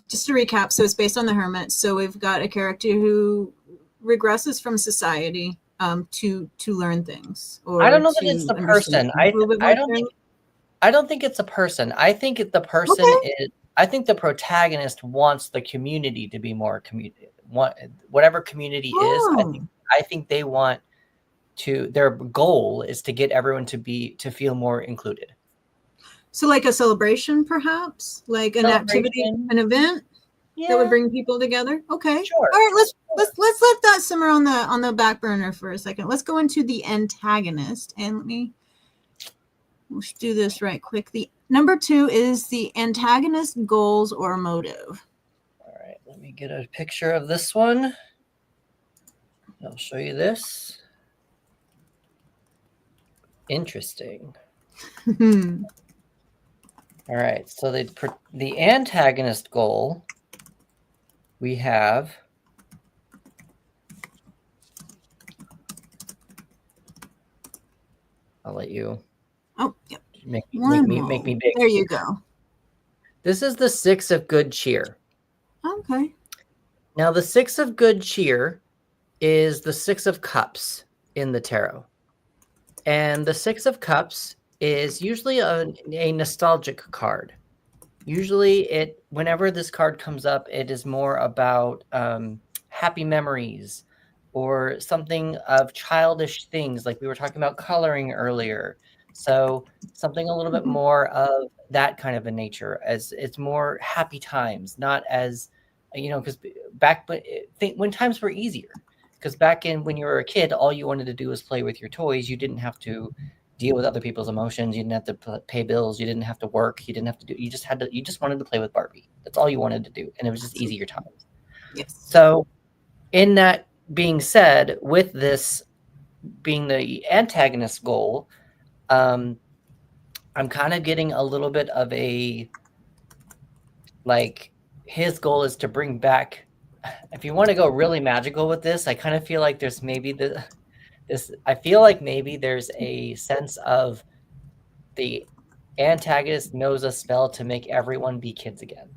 [SPEAKER 1] just to recap, so it's based on the Hermit. So we've got a character who regresses from society to learn things. Or
[SPEAKER 2] I don't know that it's the person. I don't think it's a person. I think the person is, I think the protagonist wants the community to be more community. Whatever community is, I think they want to, their goal is to get everyone to feel more included. So
[SPEAKER 1] like a celebration, perhaps, like an activity, an event that would bring people together. Okay, sure. All right, let's let that simmer on the back burner for a second. Let's go into the antagonist, and let's do this right quick. The number 2 is the antagonist goals or motive.
[SPEAKER 2] All right, let me get a picture of this one. I'll show you this. Interesting. All right, so the antagonist goal, we have I'll let you.
[SPEAKER 1] Oh, yep.
[SPEAKER 2] Make me big.
[SPEAKER 1] There you go.
[SPEAKER 2] This is the 6 of good cheer.
[SPEAKER 1] Okay.
[SPEAKER 2] Now, the 6 of good cheer is the 6 of cups in the tarot. And the 6 of cups is usually a nostalgic card. Usually whenever this card comes up, it is more about happy memories or something of childish things, like we were talking about coloring earlier. So something a little bit more of that kind of a nature, as it's more happy times, not as, because when times were easier. Because back when you were a kid, all you wanted to do was play with your toys. You didn't have to deal with other people's emotions. You didn't have to pay bills. You didn't have to work. You didn't have to do. You just wanted to play with Barbie. That's all you wanted to do, and it was just easier times.
[SPEAKER 1] Yes.
[SPEAKER 2] So, in that being said, with this being the antagonist goal, I'm kind of getting a little bit of a, like, his goal is to bring back. If you want to go really magical with this, I kind of feel like there's maybe I feel like maybe there's a sense of the antagonist knows a spell to make everyone be kids again.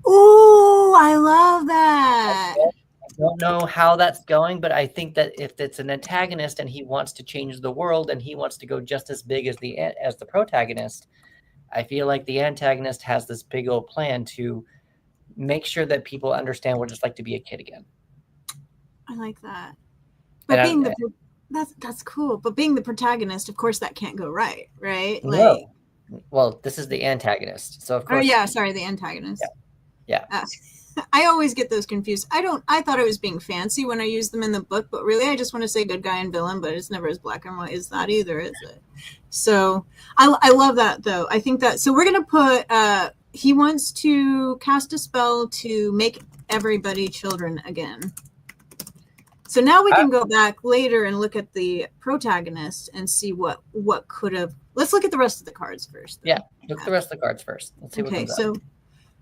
[SPEAKER 1] Ooh, I love that.
[SPEAKER 2] I don't know how that's going, but I think that if it's an antagonist and he wants to change the world and he wants to go just as big as the protagonist, I feel like the antagonist has this big old plan to make sure that people understand what it's like to be a kid again.
[SPEAKER 1] I like that. But that's cool. But being the protagonist, of course, that can't go right?
[SPEAKER 2] No. Well, this is the antagonist, so of course.
[SPEAKER 1] Oh yeah, sorry, the antagonist.
[SPEAKER 2] Yeah.
[SPEAKER 1] I always get those confused. I thought it was being fancy when I used them in the book, but really, I just want to say good guy and villain. But it's never as black and white as that either, is it? So I love that though. I think that. So we're gonna put. He wants to cast a spell to make everybody children again. So now we can go back later and look at the protagonist and see what could have let's look at the rest of the cards first.
[SPEAKER 2] Yeah, look at the rest of the cards first. Let's see what
[SPEAKER 1] Okay,
[SPEAKER 2] comes up.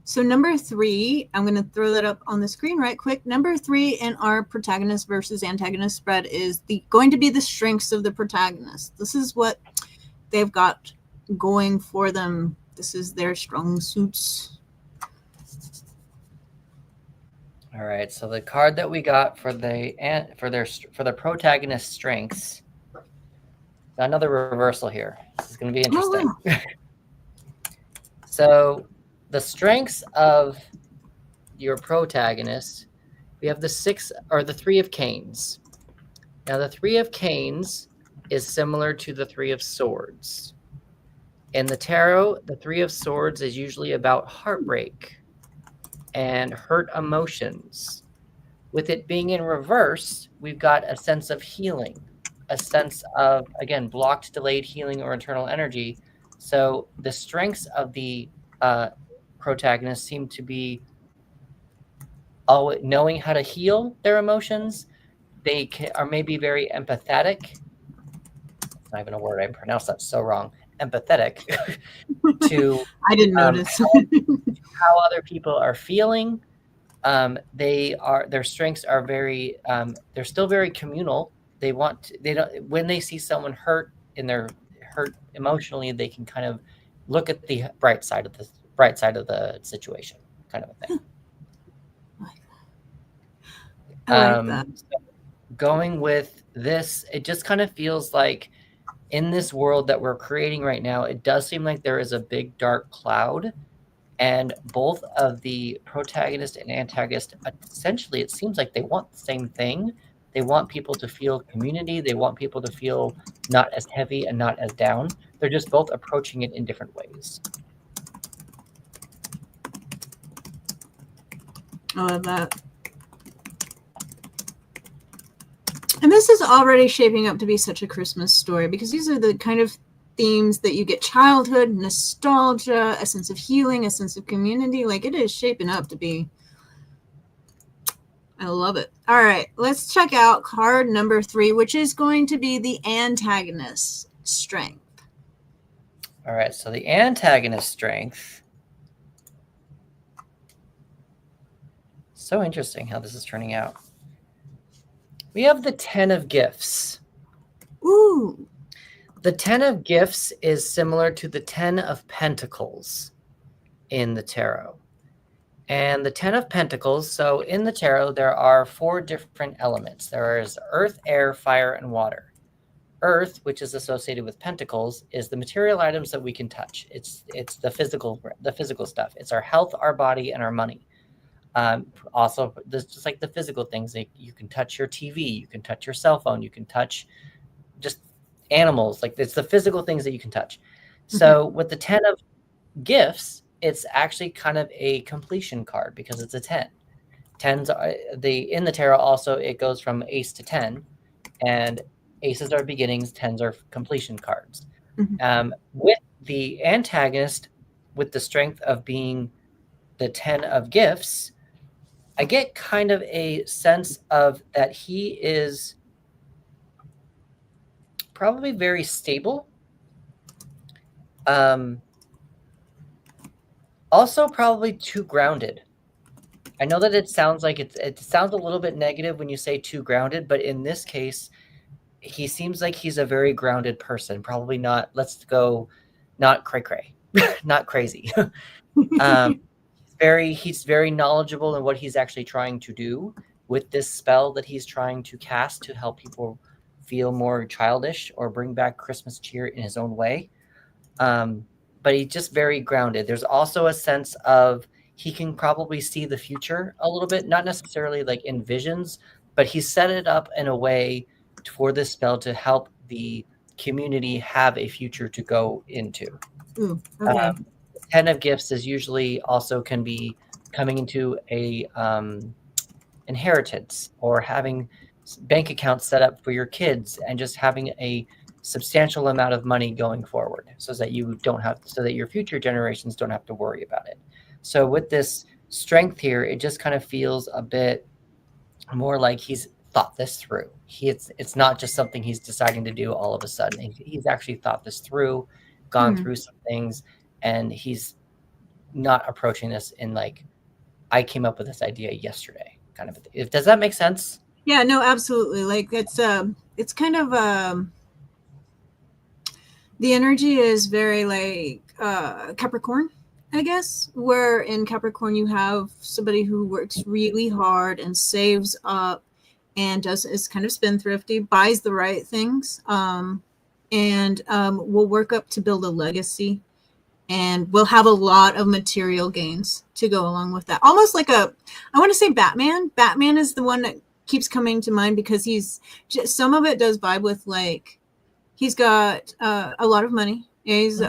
[SPEAKER 1] so number 3, I'm going to throw that up on the screen right quick. Number 3 in our protagonist versus antagonist spread is going to be the strengths of the protagonist. This is what they've got going for them. This is their strong suits.
[SPEAKER 2] All right, so the card that we got for the protagonist strengths. Another reversal here. This is going to be interesting.
[SPEAKER 1] Oh, wow.
[SPEAKER 2] So the strengths of your protagonist, we have the 3 of Canes. Now the 3 of Canes is similar to the 3 of Swords. In the tarot, the 3 of Swords is usually about heartbreak and hurt emotions. With it being in reverse, we've got a sense of healing, a sense of, again, blocked, delayed healing or internal energy. So the strengths of the protagonist seem to be knowing how to heal their emotions. They are maybe very empathetic. It's not even a word. I pronounced that so wrong. Empathetic to
[SPEAKER 1] I didn't notice.
[SPEAKER 2] how other people are feeling. Their strengths are very they're still very communal. When they see someone hurt emotionally, they can kind of look at the bright side of the situation, kind of a thing.
[SPEAKER 1] I like that.
[SPEAKER 2] So going with this, it just kind of feels like in this world that we're creating right now, it does seem like there is a big dark cloud, and both of the protagonist and antagonist, essentially, it seems like they want the same thing. They want people to feel community. They want people to feel not as heavy and not as down. They're just both approaching it in different ways.
[SPEAKER 1] I love that. And this is already shaping up to be such a Christmas story, because these are the kind of themes that you get: childhood, nostalgia, a sense of healing, a sense of community. Like, it is shaping up to be. I love it. All right, let's check out card number 3, which is going to be the antagonist strength.
[SPEAKER 2] All right, so the antagonist strength. So interesting how this is turning out. We have the 10 of Gifts.
[SPEAKER 1] Ooh.
[SPEAKER 2] The 10 of Gifts is similar to the 10 of Pentacles in the tarot. And the 10 of Pentacles, so in the tarot, there are 4 different elements. There is earth, air, fire, and water. Earth, which is associated with Pentacles, is the material items that we can touch. It's the physical stuff. It's our health, our body, and our money. Also, there's just like the physical things. Like you can touch your TV, you can touch your cell phone, you can touch just animals. Like it's the physical things that you can touch. So with the 10 of Gifts, it's actually kind of a completion card because it's a 10. 10s are in the tarot. Also, it goes from ace to 10, and aces are beginnings, 10s are completion cards. With the antagonist, with the strength of being the 10 of Gifts, I get kind of a sense of that he is probably very stable. Also probably too grounded. I know that it sounds like it sounds a little bit negative when you say too grounded, but in this case, he seems like he's a very grounded person. Probably not, not cray-cray, not crazy. He's very knowledgeable in what he's actually trying to do with this spell that he's trying to cast to help people feel more childish or bring back Christmas cheer in his own way. But he's just very grounded. There's also a sense of he can probably see the future a little bit, not necessarily like in visions, but he set it up in a way for this spell to help the community have a future to go into.
[SPEAKER 1] Okay.
[SPEAKER 2] 10 of Gifts is usually also can be coming into a inheritance or having bank accounts set up for your kids and just having a substantial amount of money going forward so that your future generations don't have to worry about it. So with this strength here, it just kind of feels a bit more like he's thought this through. It's not just something he's deciding to do all of a sudden. He's actually thought this through, gone through some things, and he's not approaching this in like, I came up with this idea yesterday kind of a thing. Does that make sense?
[SPEAKER 1] Yeah, no, absolutely. Like it's kind of the energy is very like Capricorn, I guess, where in Capricorn you have somebody who works really hard and saves up and is kind of spendthrifty, buys the right things, and will work up to build a legacy, and will have a lot of material gains to go along with that. Almost like I want to say Batman. Batman is the one that keeps coming to mind because he's just, some of it does vibe with like, he's got a lot of money. He's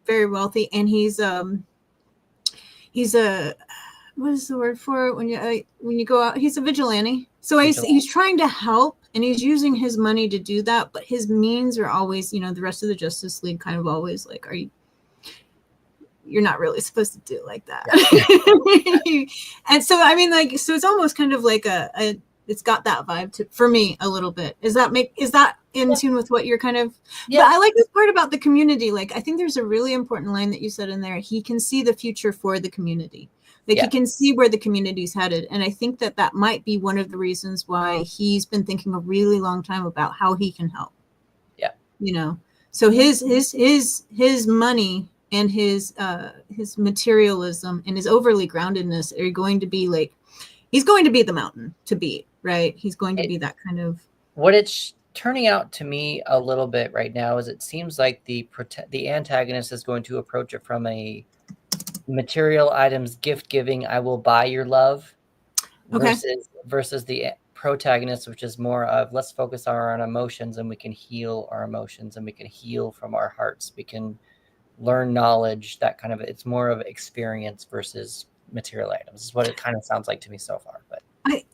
[SPEAKER 1] very wealthy, and he's a, what is the word for it when you go out? He's a vigilante. So he's trying to help, and he's using his money to do that. But his means are always, the rest of the Justice League kind of always like, you're not really supposed to do it like that. And so I mean, like, so it's almost kind of like it's got that vibe for me a little bit. Is that in tune with what you're kind of? Yeah. But I like this part about the community. Like, I think there's a really important line that you said in there. He can see the future for the community. Like, he can see where the community's headed. And I think that might be one of the reasons why he's been thinking a really long time about how he can help. Yeah. So his money and his materialism and his overly groundedness are going to be like, he's going to be the mountain to beat, right? He's going to be that kind of.
[SPEAKER 2] What it's turning out to me a little bit right now is it seems like the antagonist is going to approach it from a material items, gift giving, I will buy your love, versus the protagonist, which is more of, let's focus on our emotions, and we can heal our emotions, and we can heal from our hearts. We can learn knowledge, that kind of, it's more of experience versus material items is what it kind of sounds like to me so far. But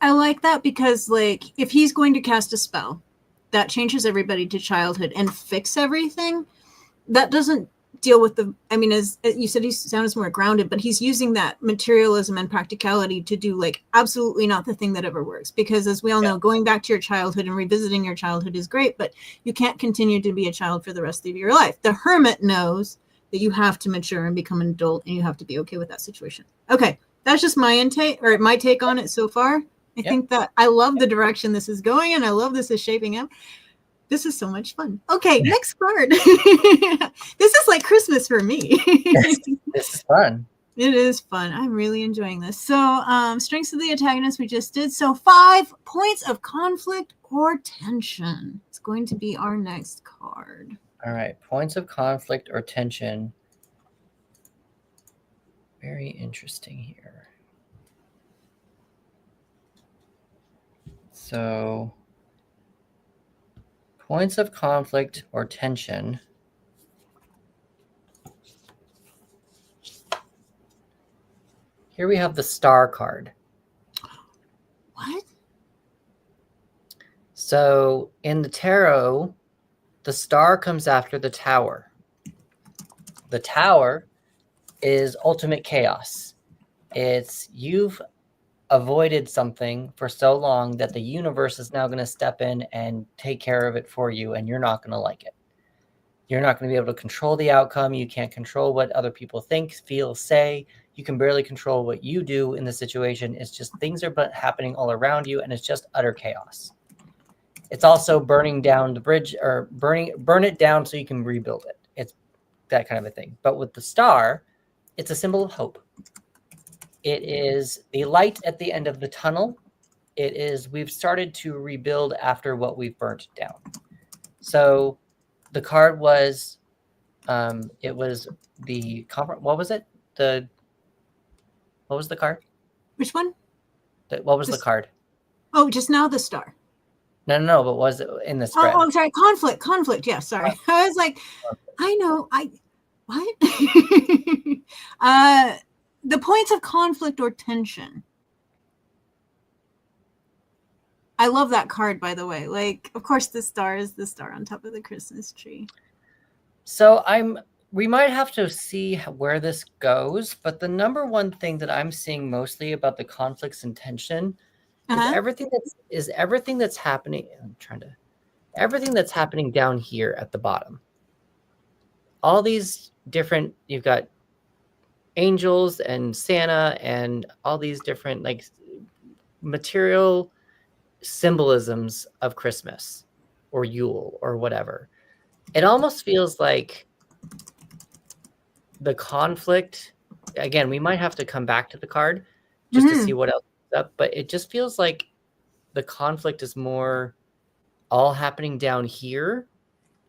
[SPEAKER 1] I like that, because like, if he's going to cast a spell that changes everybody to childhood and fix everything, that doesn't deal with as you said, he sounds more grounded, but he's using that materialism and practicality to do like absolutely not the thing that ever works. Because as we all know, going back to your childhood and revisiting your childhood is great, but you can't continue to be a child for the rest of your life. The hermit knows that you have to mature and become an adult, and you have to be okay with that situation. Okay, that's just my take on it so far. I think that I love the direction this is going, and I love this is shaping up. This is so much fun. Okay, next card. This is like Christmas for me.
[SPEAKER 2] This is fun.
[SPEAKER 1] It is fun. I'm really enjoying this. So strengths of the antagonist we just did. So 5 points of conflict or tension. It's going to be our next card.
[SPEAKER 2] All right, points of conflict or tension. Very interesting here. So, points of conflict or tension. Here we have the Star card.
[SPEAKER 1] What?
[SPEAKER 2] So, in the tarot, the Star comes after the Tower. The Tower is ultimate chaos. It's you've avoided something for so long that the universe is now going to step in and take care of it for you, and you're not going to like it. You're not going to be able to control the outcome. You can't control what other people think, feel, say. You can barely control what you do in the situation. It's just things are happening all around you, and it's just utter chaos. It's also burning down the bridge, or burn it down so you can rebuild it. It's that kind of a thing. But with the Star, it's a symbol of hope. It is the light at the end of the tunnel. It is, we've started to rebuild after what we've burnt down. So the card was, it was the, what was it? What was the card?
[SPEAKER 1] Which one?
[SPEAKER 2] What was the card?
[SPEAKER 1] Oh, just now the Star.
[SPEAKER 2] No, but was it in the spread?
[SPEAKER 1] Oh, I'm sorry. Conflict. Yeah, sorry. I was like, I know. What? The points of conflict or tension. I love that card, by the way. Like, of course, the Star is the star on top of the Christmas tree.
[SPEAKER 2] So we might have to see where this goes, but the number one thing that I'm seeing mostly about the conflicts and tension is everything that's happening. Everything that's happening down here at the bottom. all these different, you've got angels and Santa and all these different like material symbolisms of Christmas or Yule or whatever. It almost feels like the conflict, again, we might have to come back to the card just to see what else is up, but it just feels like the conflict is more all happening down here,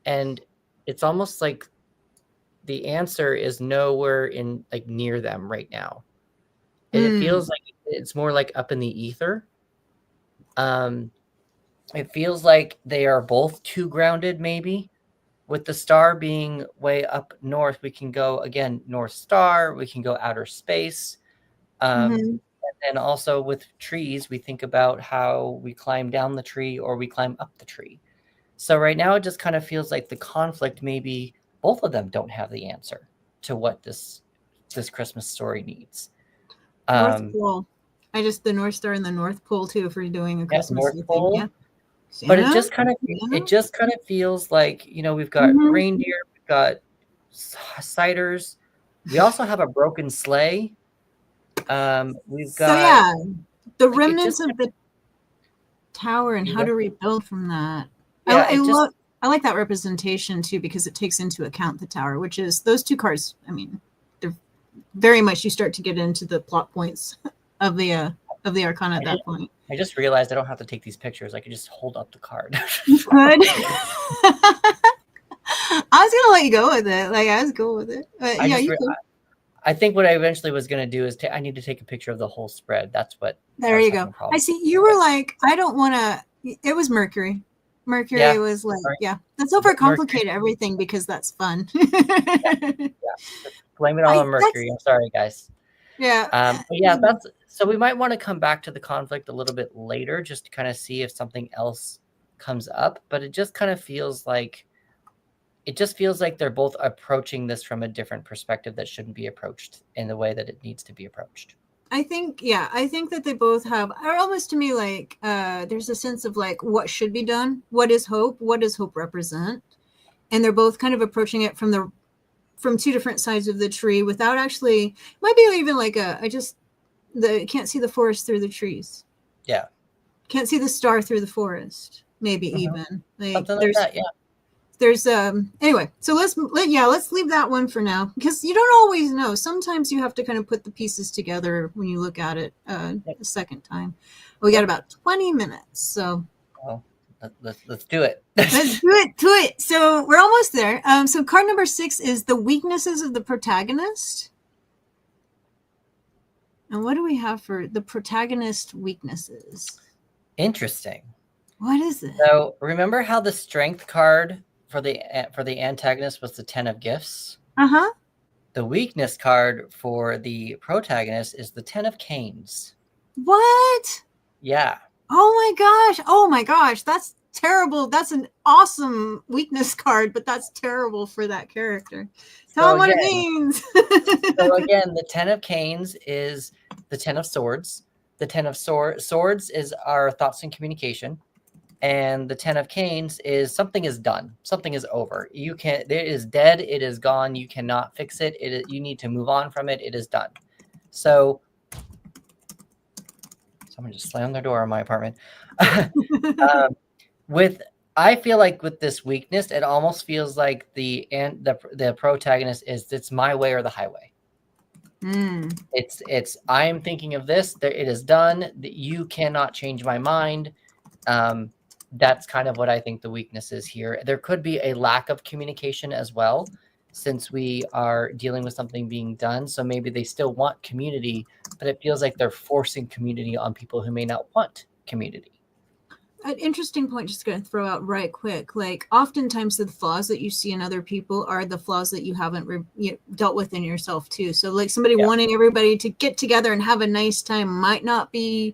[SPEAKER 2] and it's almost like the answer is nowhere in like near them right now. And it feels like it's more like up in the ether. It feels like they are both too grounded, maybe. With the star being way up north, we can go again North Star, we can go outer space. And then also with trees, we think about how we climb down the tree or we climb up the tree. So right now it just kind of feels like the conflict, maybe both of them don't have the answer to what this Christmas story needs.
[SPEAKER 1] North Pole. The North Star and the North Pole too, if we're doing a Christmas
[SPEAKER 2] North Pole.
[SPEAKER 1] thing. Yeah.
[SPEAKER 2] But
[SPEAKER 1] Santa?
[SPEAKER 2] it just kind of feels like, you know, we've got reindeer, we've got ciders. We also have a broken sleigh. We've got
[SPEAKER 1] the remnants of the tower and how to rebuild from that.
[SPEAKER 2] Yeah,
[SPEAKER 1] I like that representation too, because it takes into account the tower, which is those two cards. I mean, they're very much, you start to get into the plot points of the Arcana at that point.
[SPEAKER 2] I just realized I don't have to take these pictures. I can just hold up the card.
[SPEAKER 1] You could. I was gonna let you go with it. Like, I was cool with it. But you could.
[SPEAKER 2] I think what I eventually was going to do is I need to take a picture of the whole spread. That's what.
[SPEAKER 1] There you go. I see. You were like, I don't want to. It was Mercury. Mercury was like, let's overcomplicate everything because that's fun.
[SPEAKER 2] Blame it all on Mercury. I'm sorry, guys.
[SPEAKER 1] Yeah.
[SPEAKER 2] But so we might want to come back to the conflict a little bit later, just to kind of see if something else comes up. But it just kind of feels like. It just feels like they're both approaching this from a different perspective that shouldn't be approached in the way that it needs to be approached.
[SPEAKER 1] I think that they both have, or almost to me, like there's a sense of like what should be done. What is hope? What does hope represent? And they're both kind of approaching it from two different sides of the tree without actually, might be even like can't see the forest through the trees.
[SPEAKER 2] Yeah.
[SPEAKER 1] Can't see the star through the forest. Maybe even like
[SPEAKER 2] something like that. Yeah.
[SPEAKER 1] There's anyway, so let's leave that one for now, because you don't always know. Sometimes you have to kind of put the pieces together when you look at it the second time. We got about 20 minutes, so
[SPEAKER 2] let's do it.
[SPEAKER 1] Let's do it. So we're almost there. So card number 6 is the weaknesses of the protagonist. And what do we have for the protagonist weaknesses?
[SPEAKER 2] Interesting.
[SPEAKER 1] What is it?
[SPEAKER 2] So remember how the strength card for the antagonist was the 10 of gifts?
[SPEAKER 1] Uh-huh.
[SPEAKER 2] The weakness card for the protagonist is the 10 of canes.
[SPEAKER 1] What?
[SPEAKER 2] Yeah.
[SPEAKER 1] Oh my gosh. That's terrible. That's an awesome weakness card, but that's terrible for that character. Tell them what it means.
[SPEAKER 2] So again, the 10 of canes is the 10 of swords. The 10 of swords is our thoughts and communication. And the 10 of canes is something is done. Something is over. It is dead. It is gone. You cannot fix it. You need to move on from it. It is done. So someone just slammed their door in my apartment. I feel like with this weakness, it almost feels like the protagonist is, it's my way or the highway. It's I'm thinking of this. It is done. You cannot change my mind. That's kind of what I think the weakness is here. There could be a lack of communication as well, since we are dealing with something being done. So maybe they still want community, but it feels like they're forcing community on people who may not want community.
[SPEAKER 1] An interesting point, just going to throw out right quick. Like, oftentimes the flaws that you see in other people are the flaws that you haven't dealt with in yourself too. So like somebody wanting everybody to get together and have a nice time might not be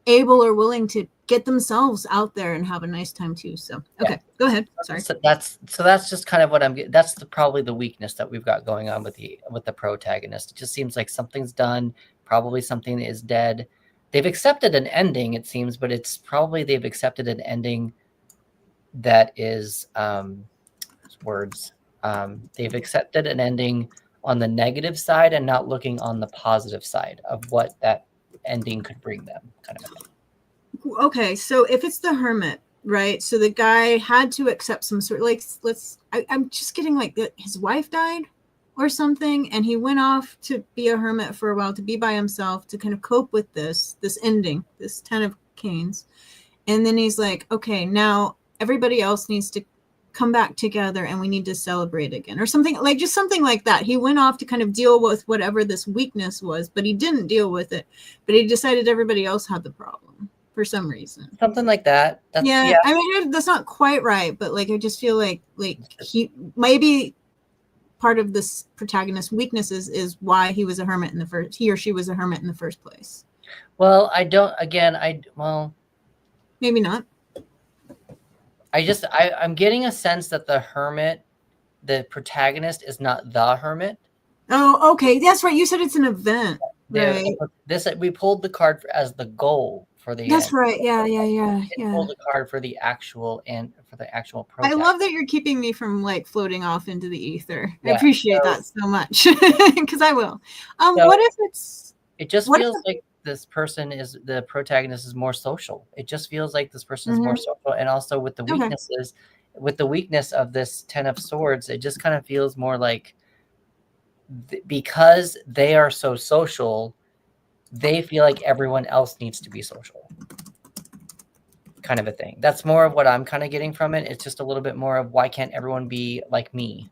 [SPEAKER 1] able or willing to get themselves out there and have a nice time too. So okay, go ahead. Sorry.
[SPEAKER 2] So that's just kind of what that's probably the weakness that we've got going on with the protagonist. It just seems like something's done. Probably something is dead. They've accepted an ending, it seems, but it's probably they've accepted an ending that is words. They've accepted an ending on the negative side and not looking on the positive side of what that ending could bring them, kind of a thing.
[SPEAKER 1] Okay, so if it's the hermit, right? So the guy had to accept some sort, like, I'm just getting like his wife died or something, and he went off to be a hermit for a while, to be by himself, to kind of cope with this ending, this 10 of Canes. And then he's like, okay, now everybody else needs to come back together and we need to celebrate again, or something like, just something like that. He went off to kind of deal with whatever this weakness was, but he didn't deal with it, but he decided everybody else had the problem for some reason.
[SPEAKER 2] Something like that.
[SPEAKER 1] Yeah, I mean, that's not quite right, but like, I just feel like he maybe part of this protagonist's weaknesses is why he was a hermit in the first, he or she was a hermit in the first place.
[SPEAKER 2] Well,
[SPEAKER 1] Maybe not.
[SPEAKER 2] I'm getting a sense that the hermit, the protagonist, is not the hermit.
[SPEAKER 1] Oh, okay. That's right. You said it's an event. Right.
[SPEAKER 2] We pulled the card as the goal for the
[SPEAKER 1] That's
[SPEAKER 2] end.
[SPEAKER 1] right. Yeah.
[SPEAKER 2] Pulled the card for the actual protagonist.
[SPEAKER 1] I love that you're keeping me from like floating off into the ether.
[SPEAKER 2] Yeah,
[SPEAKER 1] I appreciate that so much, because I will.
[SPEAKER 2] So
[SPEAKER 1] what if it's?
[SPEAKER 2] It just feels like this person is the protagonist is more social. It just feels like this person is more social, and also with the weaknesses, with the weakness of this 10 of Swords, it just kind of feels more like because they are so social, they feel like everyone else needs to be social, kind of a thing. That's more of what I'm kind of getting from it. It's just a little bit more of why can't everyone be like me,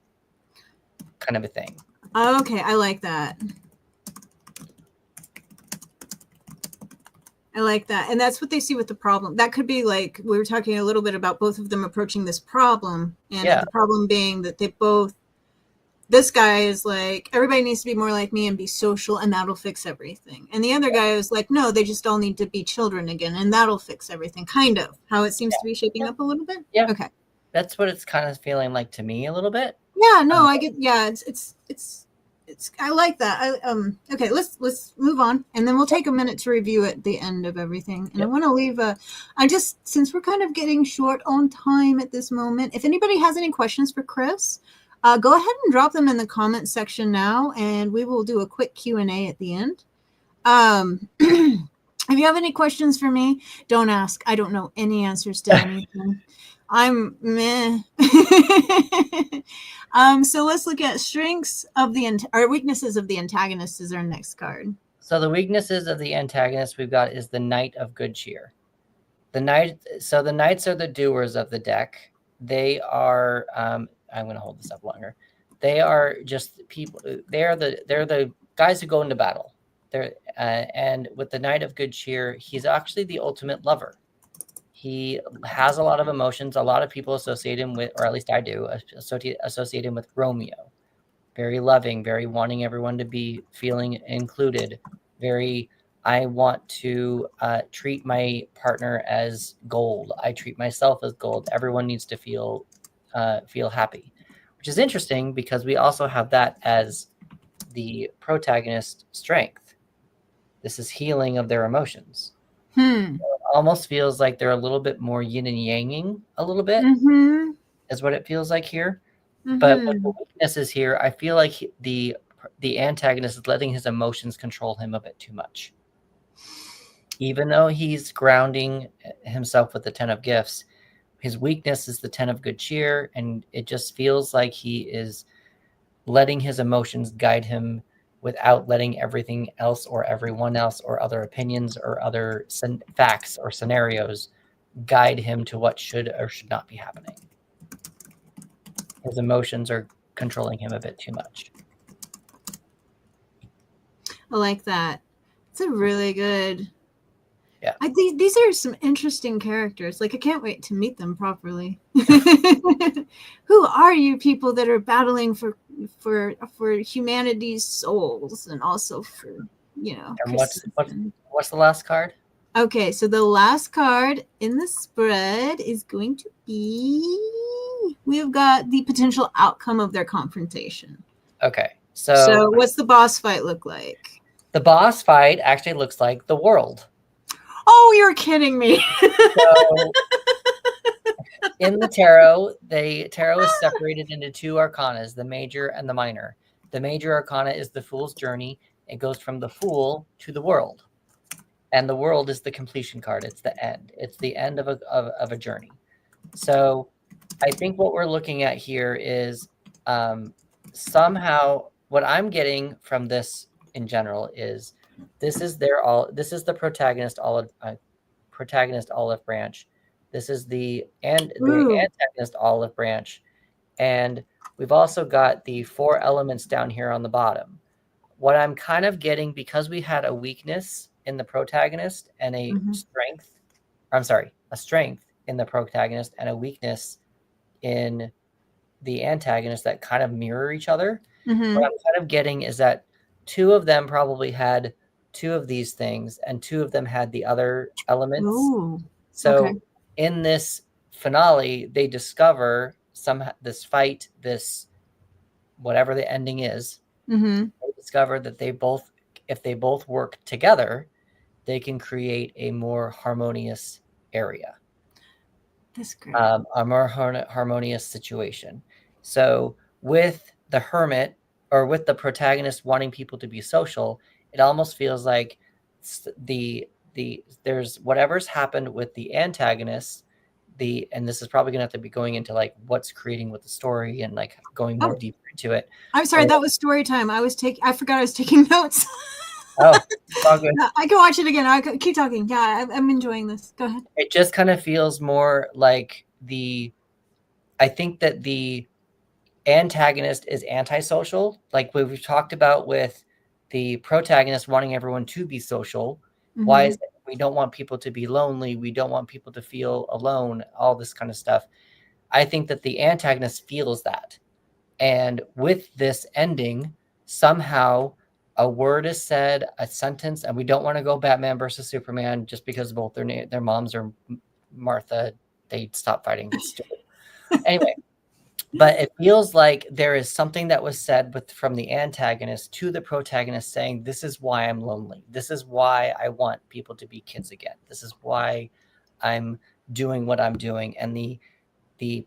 [SPEAKER 2] kind of a thing.
[SPEAKER 1] Okay, I like that. I like that. And that's what they see with the problem. That could be like, we were talking a little bit about both of them approaching this problem, and the problem being that they both, this guy is like, everybody needs to be more like me and be social, and that'll fix everything. And the other guy is like, no, they just all need to be children again, and that'll fix everything. Kind of how it seems to be shaping up a little bit.
[SPEAKER 2] Yeah.
[SPEAKER 1] Okay.
[SPEAKER 2] That's what it's kind of feeling like to me a little bit.
[SPEAKER 1] Yeah, no, I get, yeah, it's I like that. Okay, let's move on, and then we'll take a minute to review at the end of everything. And I want to leave since we're kind of getting short on time at this moment, if anybody has any questions for Chris, go ahead and drop them in the comment section now, and we will do a quick Q&A at the end. If you have any questions for me, don't ask. I don't know any answers to anything. I'm meh. So let's look at strengths of or weaknesses of the antagonist is our next card.
[SPEAKER 2] So the weaknesses of the antagonist we've got is the Knight of Good Cheer. The Knights are the doers of the deck. They are I'm going to hold this up longer. They are just people. They're the guys who go into battle. And with the Knight of Good Cheer, he's actually the ultimate lover. He has a lot of emotions. A lot of people associate him with, or at least I do, associate him with Romeo. Very loving, very wanting everyone to be feeling included. Very, I want to treat my partner as gold. I treat myself as gold. Everyone needs to feel happy, which is interesting because we also have that as the protagonist strength. This is healing of their emotions. So it almost feels like they're a little bit more yin and yanging a little bit, is what it feels like here. But with the weaknesses here, I feel like the antagonist is letting his emotions control him a bit too much. Even though he's grounding himself with the 10 of Gifts, his weakness is the 10 of Good Cheer, and it just feels like he is letting his emotions guide him without letting everything else or everyone else or other opinions or other facts or scenarios guide him to what should or should not be happening. His emotions are controlling him a bit too much.
[SPEAKER 1] I like that. It's a really good.
[SPEAKER 2] Yeah.
[SPEAKER 1] These are some interesting characters. Like, I can't wait to meet them properly. Who are you people that are battling for humanity's souls and also for,
[SPEAKER 2] And what's the last card?
[SPEAKER 1] Okay, so the last card in the spread is going to be, we've got the potential outcome of their confrontation.
[SPEAKER 2] Okay.
[SPEAKER 1] So what's the boss fight look like?
[SPEAKER 2] The boss fight actually looks like the world.
[SPEAKER 1] Oh, you're kidding me.
[SPEAKER 2] in the tarot, tarot is separated into two arcanas, the major and the minor. The major arcana is the Fool's Journey. It goes from the Fool to the World. And the World is the completion card. It's the end. It's the end of a journey. So I think what we're looking at here is somehow what I'm getting from this in general is this is the protagonist olive branch. This is the antagonist olive branch. And we've also got the 4 elements down here on the bottom. What I'm kind of getting, because we had a weakness in the protagonist and a strength in the protagonist and a weakness in the antagonist that kind of mirror each other. What I'm kind of getting is that 2 of them probably had 2 of these things and 2 of them had the other elements.
[SPEAKER 1] Ooh,
[SPEAKER 2] so in this finale, they discover this fight, this whatever the ending is, they discover that if they both work together, they can create a more harmonious area.
[SPEAKER 1] That's great.
[SPEAKER 2] A more harmonious situation. So with the hermit, or with the protagonist wanting people to be social, it almost feels like there's whatever's happened with the antagonist, and this is probably gonna have to be going into like what's creating with the story and like going more deeper into it.
[SPEAKER 1] I'm sorry, that was story time. I forgot I was taking notes.
[SPEAKER 2] Oh, it's all good.
[SPEAKER 1] I can watch it again. I can keep talking. Yeah, I'm enjoying this. Go ahead.
[SPEAKER 2] It just kind of feels more like I think that the antagonist is antisocial, like we've talked about with the protagonist wanting everyone to be social. Why is it we don't want people to be lonely? We don't want people to feel alone, all this kind of stuff. I think that the antagonist feels that. And with this ending, somehow a word is said, a sentence, and we don't want to go Batman versus Superman just because both their moms are Martha. They stopped fighting. It's stupid. Anyway, but it feels like there is something that was said from the antagonist to the protagonist saying, this is why I'm lonely. This is why I want people to be kids again. This is why I'm doing what I'm doing. And the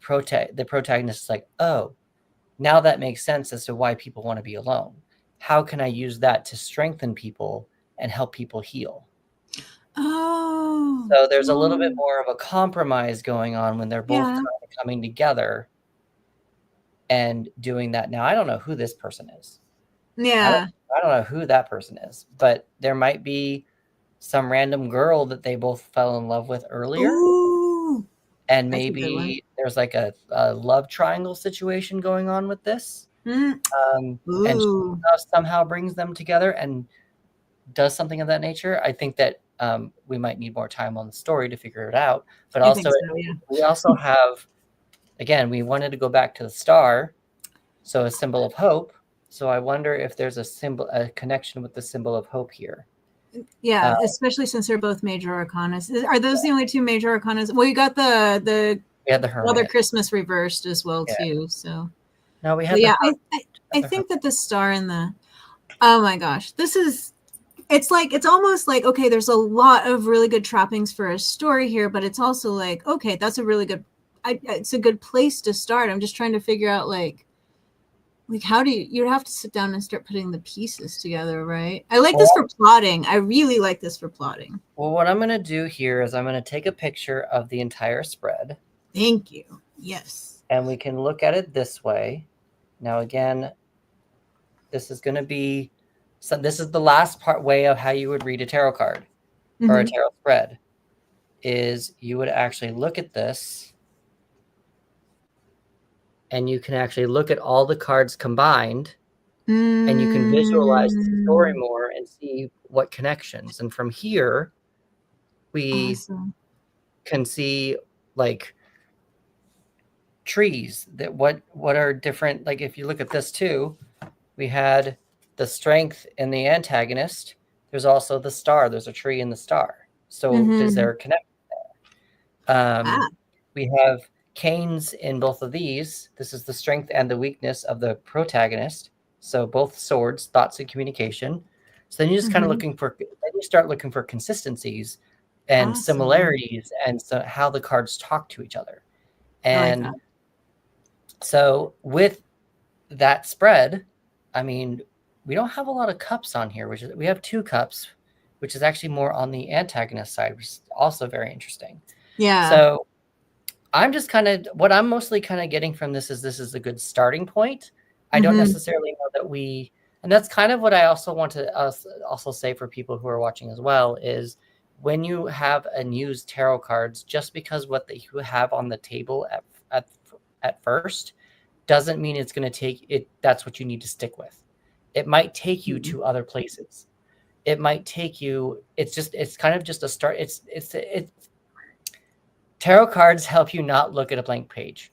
[SPEAKER 2] protagonist is like, oh, now that makes sense as to why people want to be alone. How can I use that to strengthen people and help people heal?
[SPEAKER 1] Oh.
[SPEAKER 2] So there's a little bit more of a compromise going on when they're both kind of coming together and doing that. Now, I don't know who this person is.
[SPEAKER 1] Yeah.
[SPEAKER 2] I don't know who that person is, but there might be some random girl that they both fell in love with earlier.
[SPEAKER 1] Ooh,
[SPEAKER 2] and maybe there's like a love triangle situation going on with this. And she somehow brings them together and does something of that nature. I think that we might need more time on the story to figure it out. But also, we also have, again, we wanted to go back to the star, so a symbol of hope. So I wonder if there's a connection with the symbol of hope here.
[SPEAKER 1] Yeah, especially since they're both major arcanas. Are those the only 2 major arcanas? Well, you got the Father Christmas reversed as well too. So
[SPEAKER 2] no, we have.
[SPEAKER 1] I think that the star and the, oh my gosh, it's almost like, okay, there's a lot of really good trappings for a story here, but it's also like, okay, that's a really good, it's a good place to start. I'm just trying to figure out like how do you'd have to sit down and start putting the pieces together, right? I like this for plotting. I really like this for plotting.
[SPEAKER 2] Well, what I'm going to do here is I'm going to take a picture of the entire spread.
[SPEAKER 1] Thank you. Yes.
[SPEAKER 2] And we can look at it this way. Now, again, this is going to be, this is the last way of how you would read a tarot card or a tarot spread, is you would actually look at this and you can actually look at all the cards combined and you can visualize the story more and see what connections. And from here, we can see like trees that what are different. Like if you look at this too, we had the strength in the antagonist. There's also the star. There's a tree in the star. So is there a connection there? We have canes in both of these. This is the strength and the weakness of the protagonist. So both swords, thoughts and communication. So then you're just kind of looking for, then you start looking for consistencies and similarities and so how the cards talk to each other. And
[SPEAKER 1] that.
[SPEAKER 2] so with that spread, I mean, we don't have a lot of cups on here, which is, we have 2 cups, which is actually more on the antagonist side, which is also very interesting.
[SPEAKER 1] Yeah.
[SPEAKER 2] So I'm just kind of, what I'm mostly kind of getting from this is a good starting point. I don't necessarily know that and that's kind of what I also want to also say for people who are watching as well, is when you have and use tarot cards, just because what you have on the table at first doesn't mean it's going to take it. That's what you need to stick with. It might take you to other places. It might take you, it's kind of just a start. It's tarot cards help you not look at a blank page.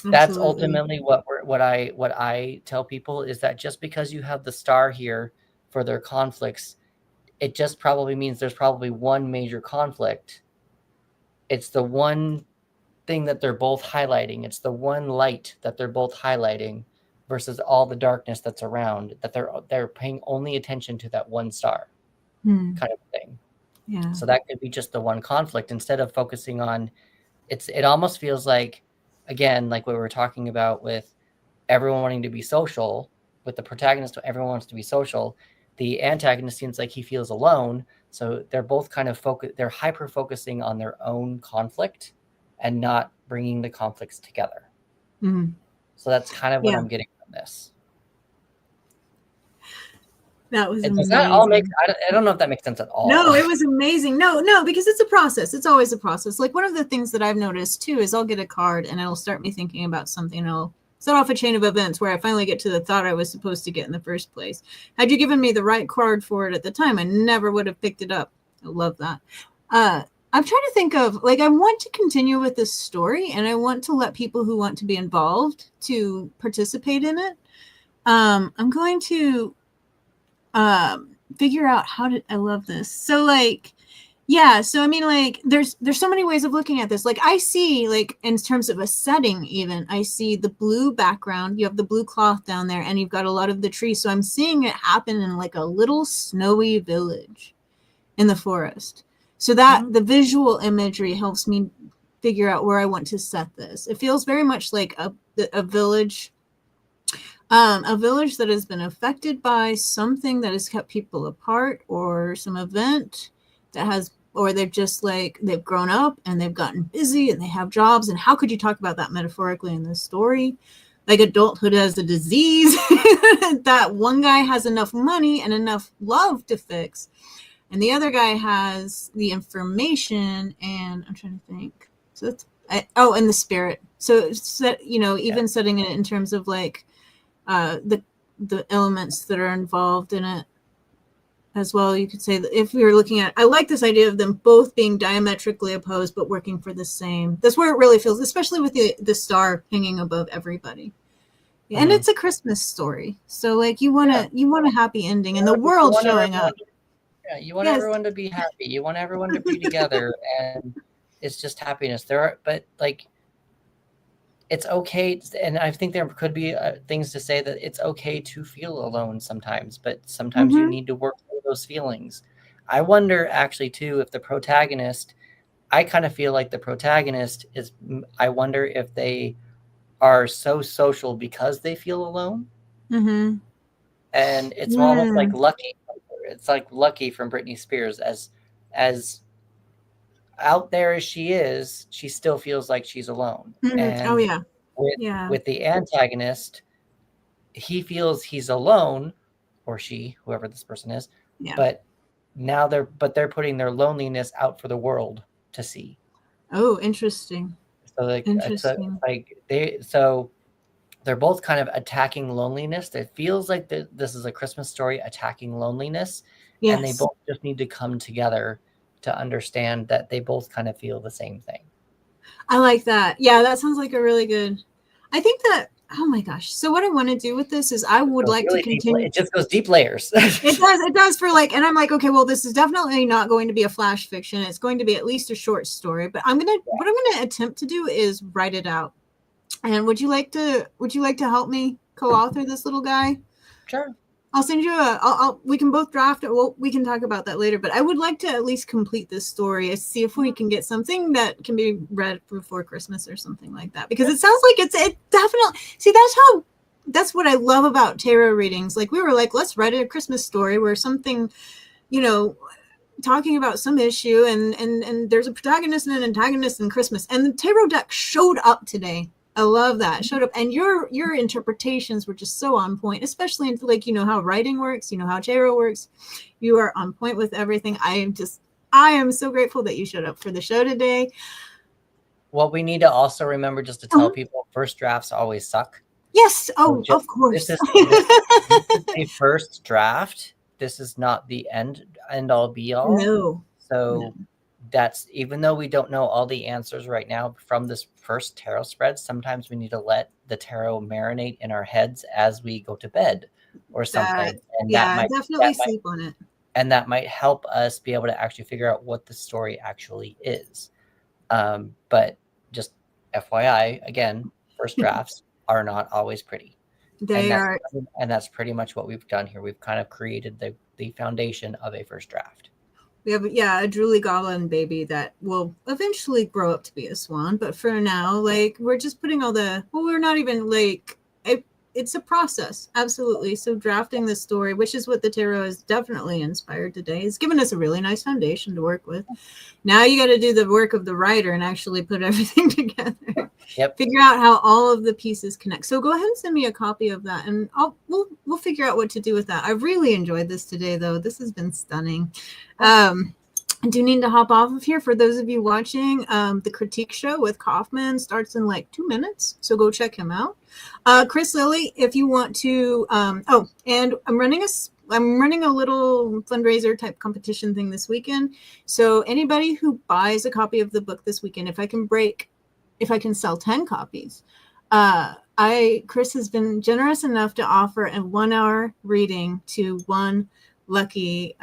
[SPEAKER 2] That's ultimately what I tell people, is that just because you have the star here for their conflicts, it just probably means there's probably one major conflict. It's the one thing that they're both highlighting. It's the one light that they're both highlighting versus all the darkness that's around, that they're paying only attention to that one star kind of thing.
[SPEAKER 1] Yeah.
[SPEAKER 2] So that could be just the one conflict, instead of focusing on it almost feels like, again, like what we were talking about with everyone wanting to be social, with the protagonist, everyone wants to be social. The antagonist seems like he feels alone. So they're both kind of they're hyper focusing on their own conflict and not bringing the conflicts together. So that's kind of what I'm getting from this.
[SPEAKER 1] That was amazing.
[SPEAKER 2] Does that all make, I don't know if that makes sense at all.
[SPEAKER 1] No, it was amazing. No, because it's a process. It's always a process. Like, one of the things that I've noticed too is I'll get a card and it'll start me thinking about something, and I'll set off a chain of events where I finally get to the thought I was supposed to get in the first place. Had you given me the right card for it at the time, I never would have picked it up. I love that. I'm trying to think of, like, I want to continue with this story, and I want to let people who want to be involved to participate in it. I'm going to figure out how to, I love this. So, like, yeah, so I mean, like, there's so many ways of looking at this. Like, I see, like, in terms of a setting, even I see the blue background, you have the blue cloth down there, and you've got a lot of the trees. So I'm seeing it happen in like a little snowy village in the forest. So that the visual imagery helps me figure out where I want to set this. It feels very much like a village. A village that has been affected by something that has kept people apart, or some event that has, or they've just, like, they've grown up and they've gotten busy and they have jobs. And how could you talk about that metaphorically in this story? Like, adulthood as a disease that one guy has enough money and enough love to fix, and the other guy has the information, and I'm trying to think. So that's, and the spirit. So, even setting it in terms of, like, the elements that are involved in it as well. You could say that if we were looking at, I like this idea of them both being diametrically opposed but working for the same. That's where it really feels, especially with the star hanging above everybody. And it's a Christmas story, so, like, you want a happy ending, and the world showing up.
[SPEAKER 2] Yeah, you want everyone to be happy. You want everyone to be together, and it's just happiness. But like, it's okay, and I think there could be things to say that it's okay to feel alone sometimes, but sometimes you need to work through those feelings. I wonder, actually, too, if the protagonist, I kind of feel like the protagonist is, I wonder if they are so social because they feel alone. And it's almost like Lucky. It's like Lucky from Britney Spears. As out there as she is, she still feels like she's alone. And with the antagonist, he feels he's alone, or she, whoever this person is. But now they're putting their loneliness out for the world to see.
[SPEAKER 1] Oh, interesting.
[SPEAKER 2] So, like, they're both kind of attacking loneliness. It feels like this is a Christmas story attacking loneliness. And they both just need to come together to understand that they both kind of feel the same thing.
[SPEAKER 1] I like that. Yeah, that sounds like a really good, I think that, oh my gosh. So what I want to do with this is I would like to continue.
[SPEAKER 2] It just goes deep layers.
[SPEAKER 1] It does for, like, and I'm like, okay, well, this is definitely not going to be a flash fiction. It's going to be at least a short story, but what I'm going to attempt to do is write it out. And would you like to help me co-author this little guy?
[SPEAKER 2] Sure.
[SPEAKER 1] I'll send you we can both draft it. Well, we can talk about that later, but I would like to at least complete this story and see if we can get something that can be read before Christmas or something like that, because it sounds like it definitely, see, that's what I love about tarot readings. Like, we were like, let's write a Christmas story where something, talking about some issue and there's a protagonist and an antagonist in Christmas, and the tarot deck showed up today. I love that. It showed up, and your interpretations were just so on point, especially in, like, how writing works, how tarot works. You are on point with everything. I am so grateful that you showed up for the show today.
[SPEAKER 2] Well, we need to also remember just to tell people first drafts always suck.
[SPEAKER 1] Yes. Oh, of course.
[SPEAKER 2] This is a first draft. This is not the end all be all.
[SPEAKER 1] No.
[SPEAKER 2] So that's, even though we don't know all the answers right now from this first tarot spread, sometimes we need to let the tarot marinate in our heads as we go to bed or something. That might
[SPEAKER 1] definitely sleep on it.
[SPEAKER 2] And that might help us be able to actually figure out what the story actually is. But just FYI, again, first drafts are not always pretty. And that's pretty much what we've done here. We've kind of created the foundation of a first draft.
[SPEAKER 1] We have, a drooly goblin baby that will eventually grow up to be a swan. But for now, like, we're just putting we're not even, like, it's a process. Absolutely. So drafting the story, which is what the tarot has definitely inspired today, has given us a really nice foundation to work with. Now you got to do the work of the writer and actually put everything together.
[SPEAKER 2] Yep.
[SPEAKER 1] Figure out how all of the pieces connect. So go ahead and send me a copy of that, and we'll figure out what to do with that. I've really enjoyed this today, though. This has been stunning. I do need to hop off of here. For those of you watching, the critique show with Kaufman starts in like 2 minutes, so go check him out. Chris Lilly, if you want to, and I'm running a little fundraiser type competition thing this weekend. So anybody who buys a copy of the book this weekend, if I can sell 10 copies, Chris has been generous enough to offer a 1-hour reading to one lucky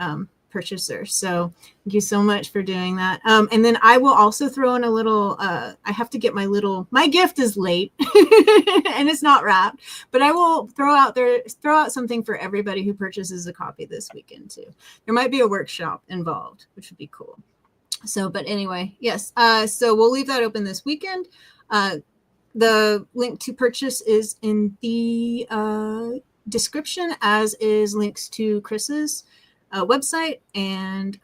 [SPEAKER 1] purchaser. So thank you so much for doing that. And then I will also throw in a little, I have to get my gift is late and it's not wrapped, but I will throw out something for everybody who purchases a copy this weekend too. There might be a workshop involved, which would be cool. So, but anyway, yes. So we'll leave that open this weekend. The link to purchase is in the description, as is links to Chris's website and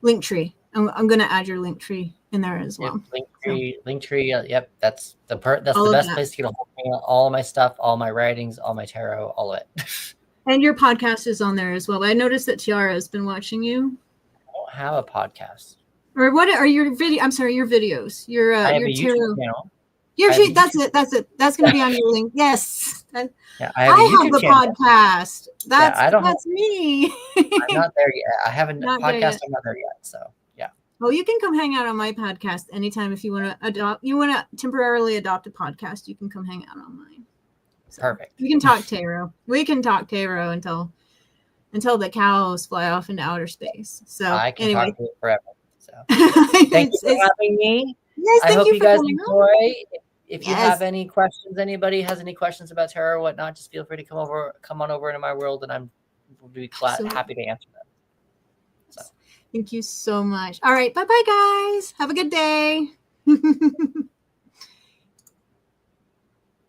[SPEAKER 1] Linktree. I'm going to add your Linktree in there as well.
[SPEAKER 2] Yep, Linktree. Yep, that's the best place to get all my stuff, all my writings, all my tarot, all of it.
[SPEAKER 1] And your podcast is on there as well. I noticed that Tiara has been watching you.
[SPEAKER 2] I don't have a podcast.
[SPEAKER 1] Or what are your video? I'm sorry, your videos. Your
[SPEAKER 2] I have
[SPEAKER 1] your
[SPEAKER 2] a
[SPEAKER 1] tarot.
[SPEAKER 2] YouTube channel.
[SPEAKER 1] That's it. That's going to be on your link. Yes.
[SPEAKER 2] Yeah,
[SPEAKER 1] I have the
[SPEAKER 2] channel.
[SPEAKER 1] Podcast. That's me.
[SPEAKER 2] I'm not there yet. I haven't
[SPEAKER 1] Not
[SPEAKER 2] podcast. I'm not there yet. So yeah.
[SPEAKER 1] Well, you can come hang out on my podcast anytime if you want to temporarily adopt a podcast. You can come hang out on mine. So
[SPEAKER 2] Perfect.
[SPEAKER 1] We can talk tarot. We can talk tarot until the cows fly off into outer space. So
[SPEAKER 2] I can
[SPEAKER 1] anyway,
[SPEAKER 2] talk to it forever. So thank you for having me.
[SPEAKER 1] Yes,
[SPEAKER 2] I hope you guys
[SPEAKER 1] coming
[SPEAKER 2] enjoy.
[SPEAKER 1] on.
[SPEAKER 2] If you have any questions, anybody has any questions about tarot or whatnot, just feel free to come on over into my world, and will be happy to answer them. So
[SPEAKER 1] thank you so much. All right, bye guys. Have a good day.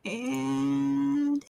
[SPEAKER 1] And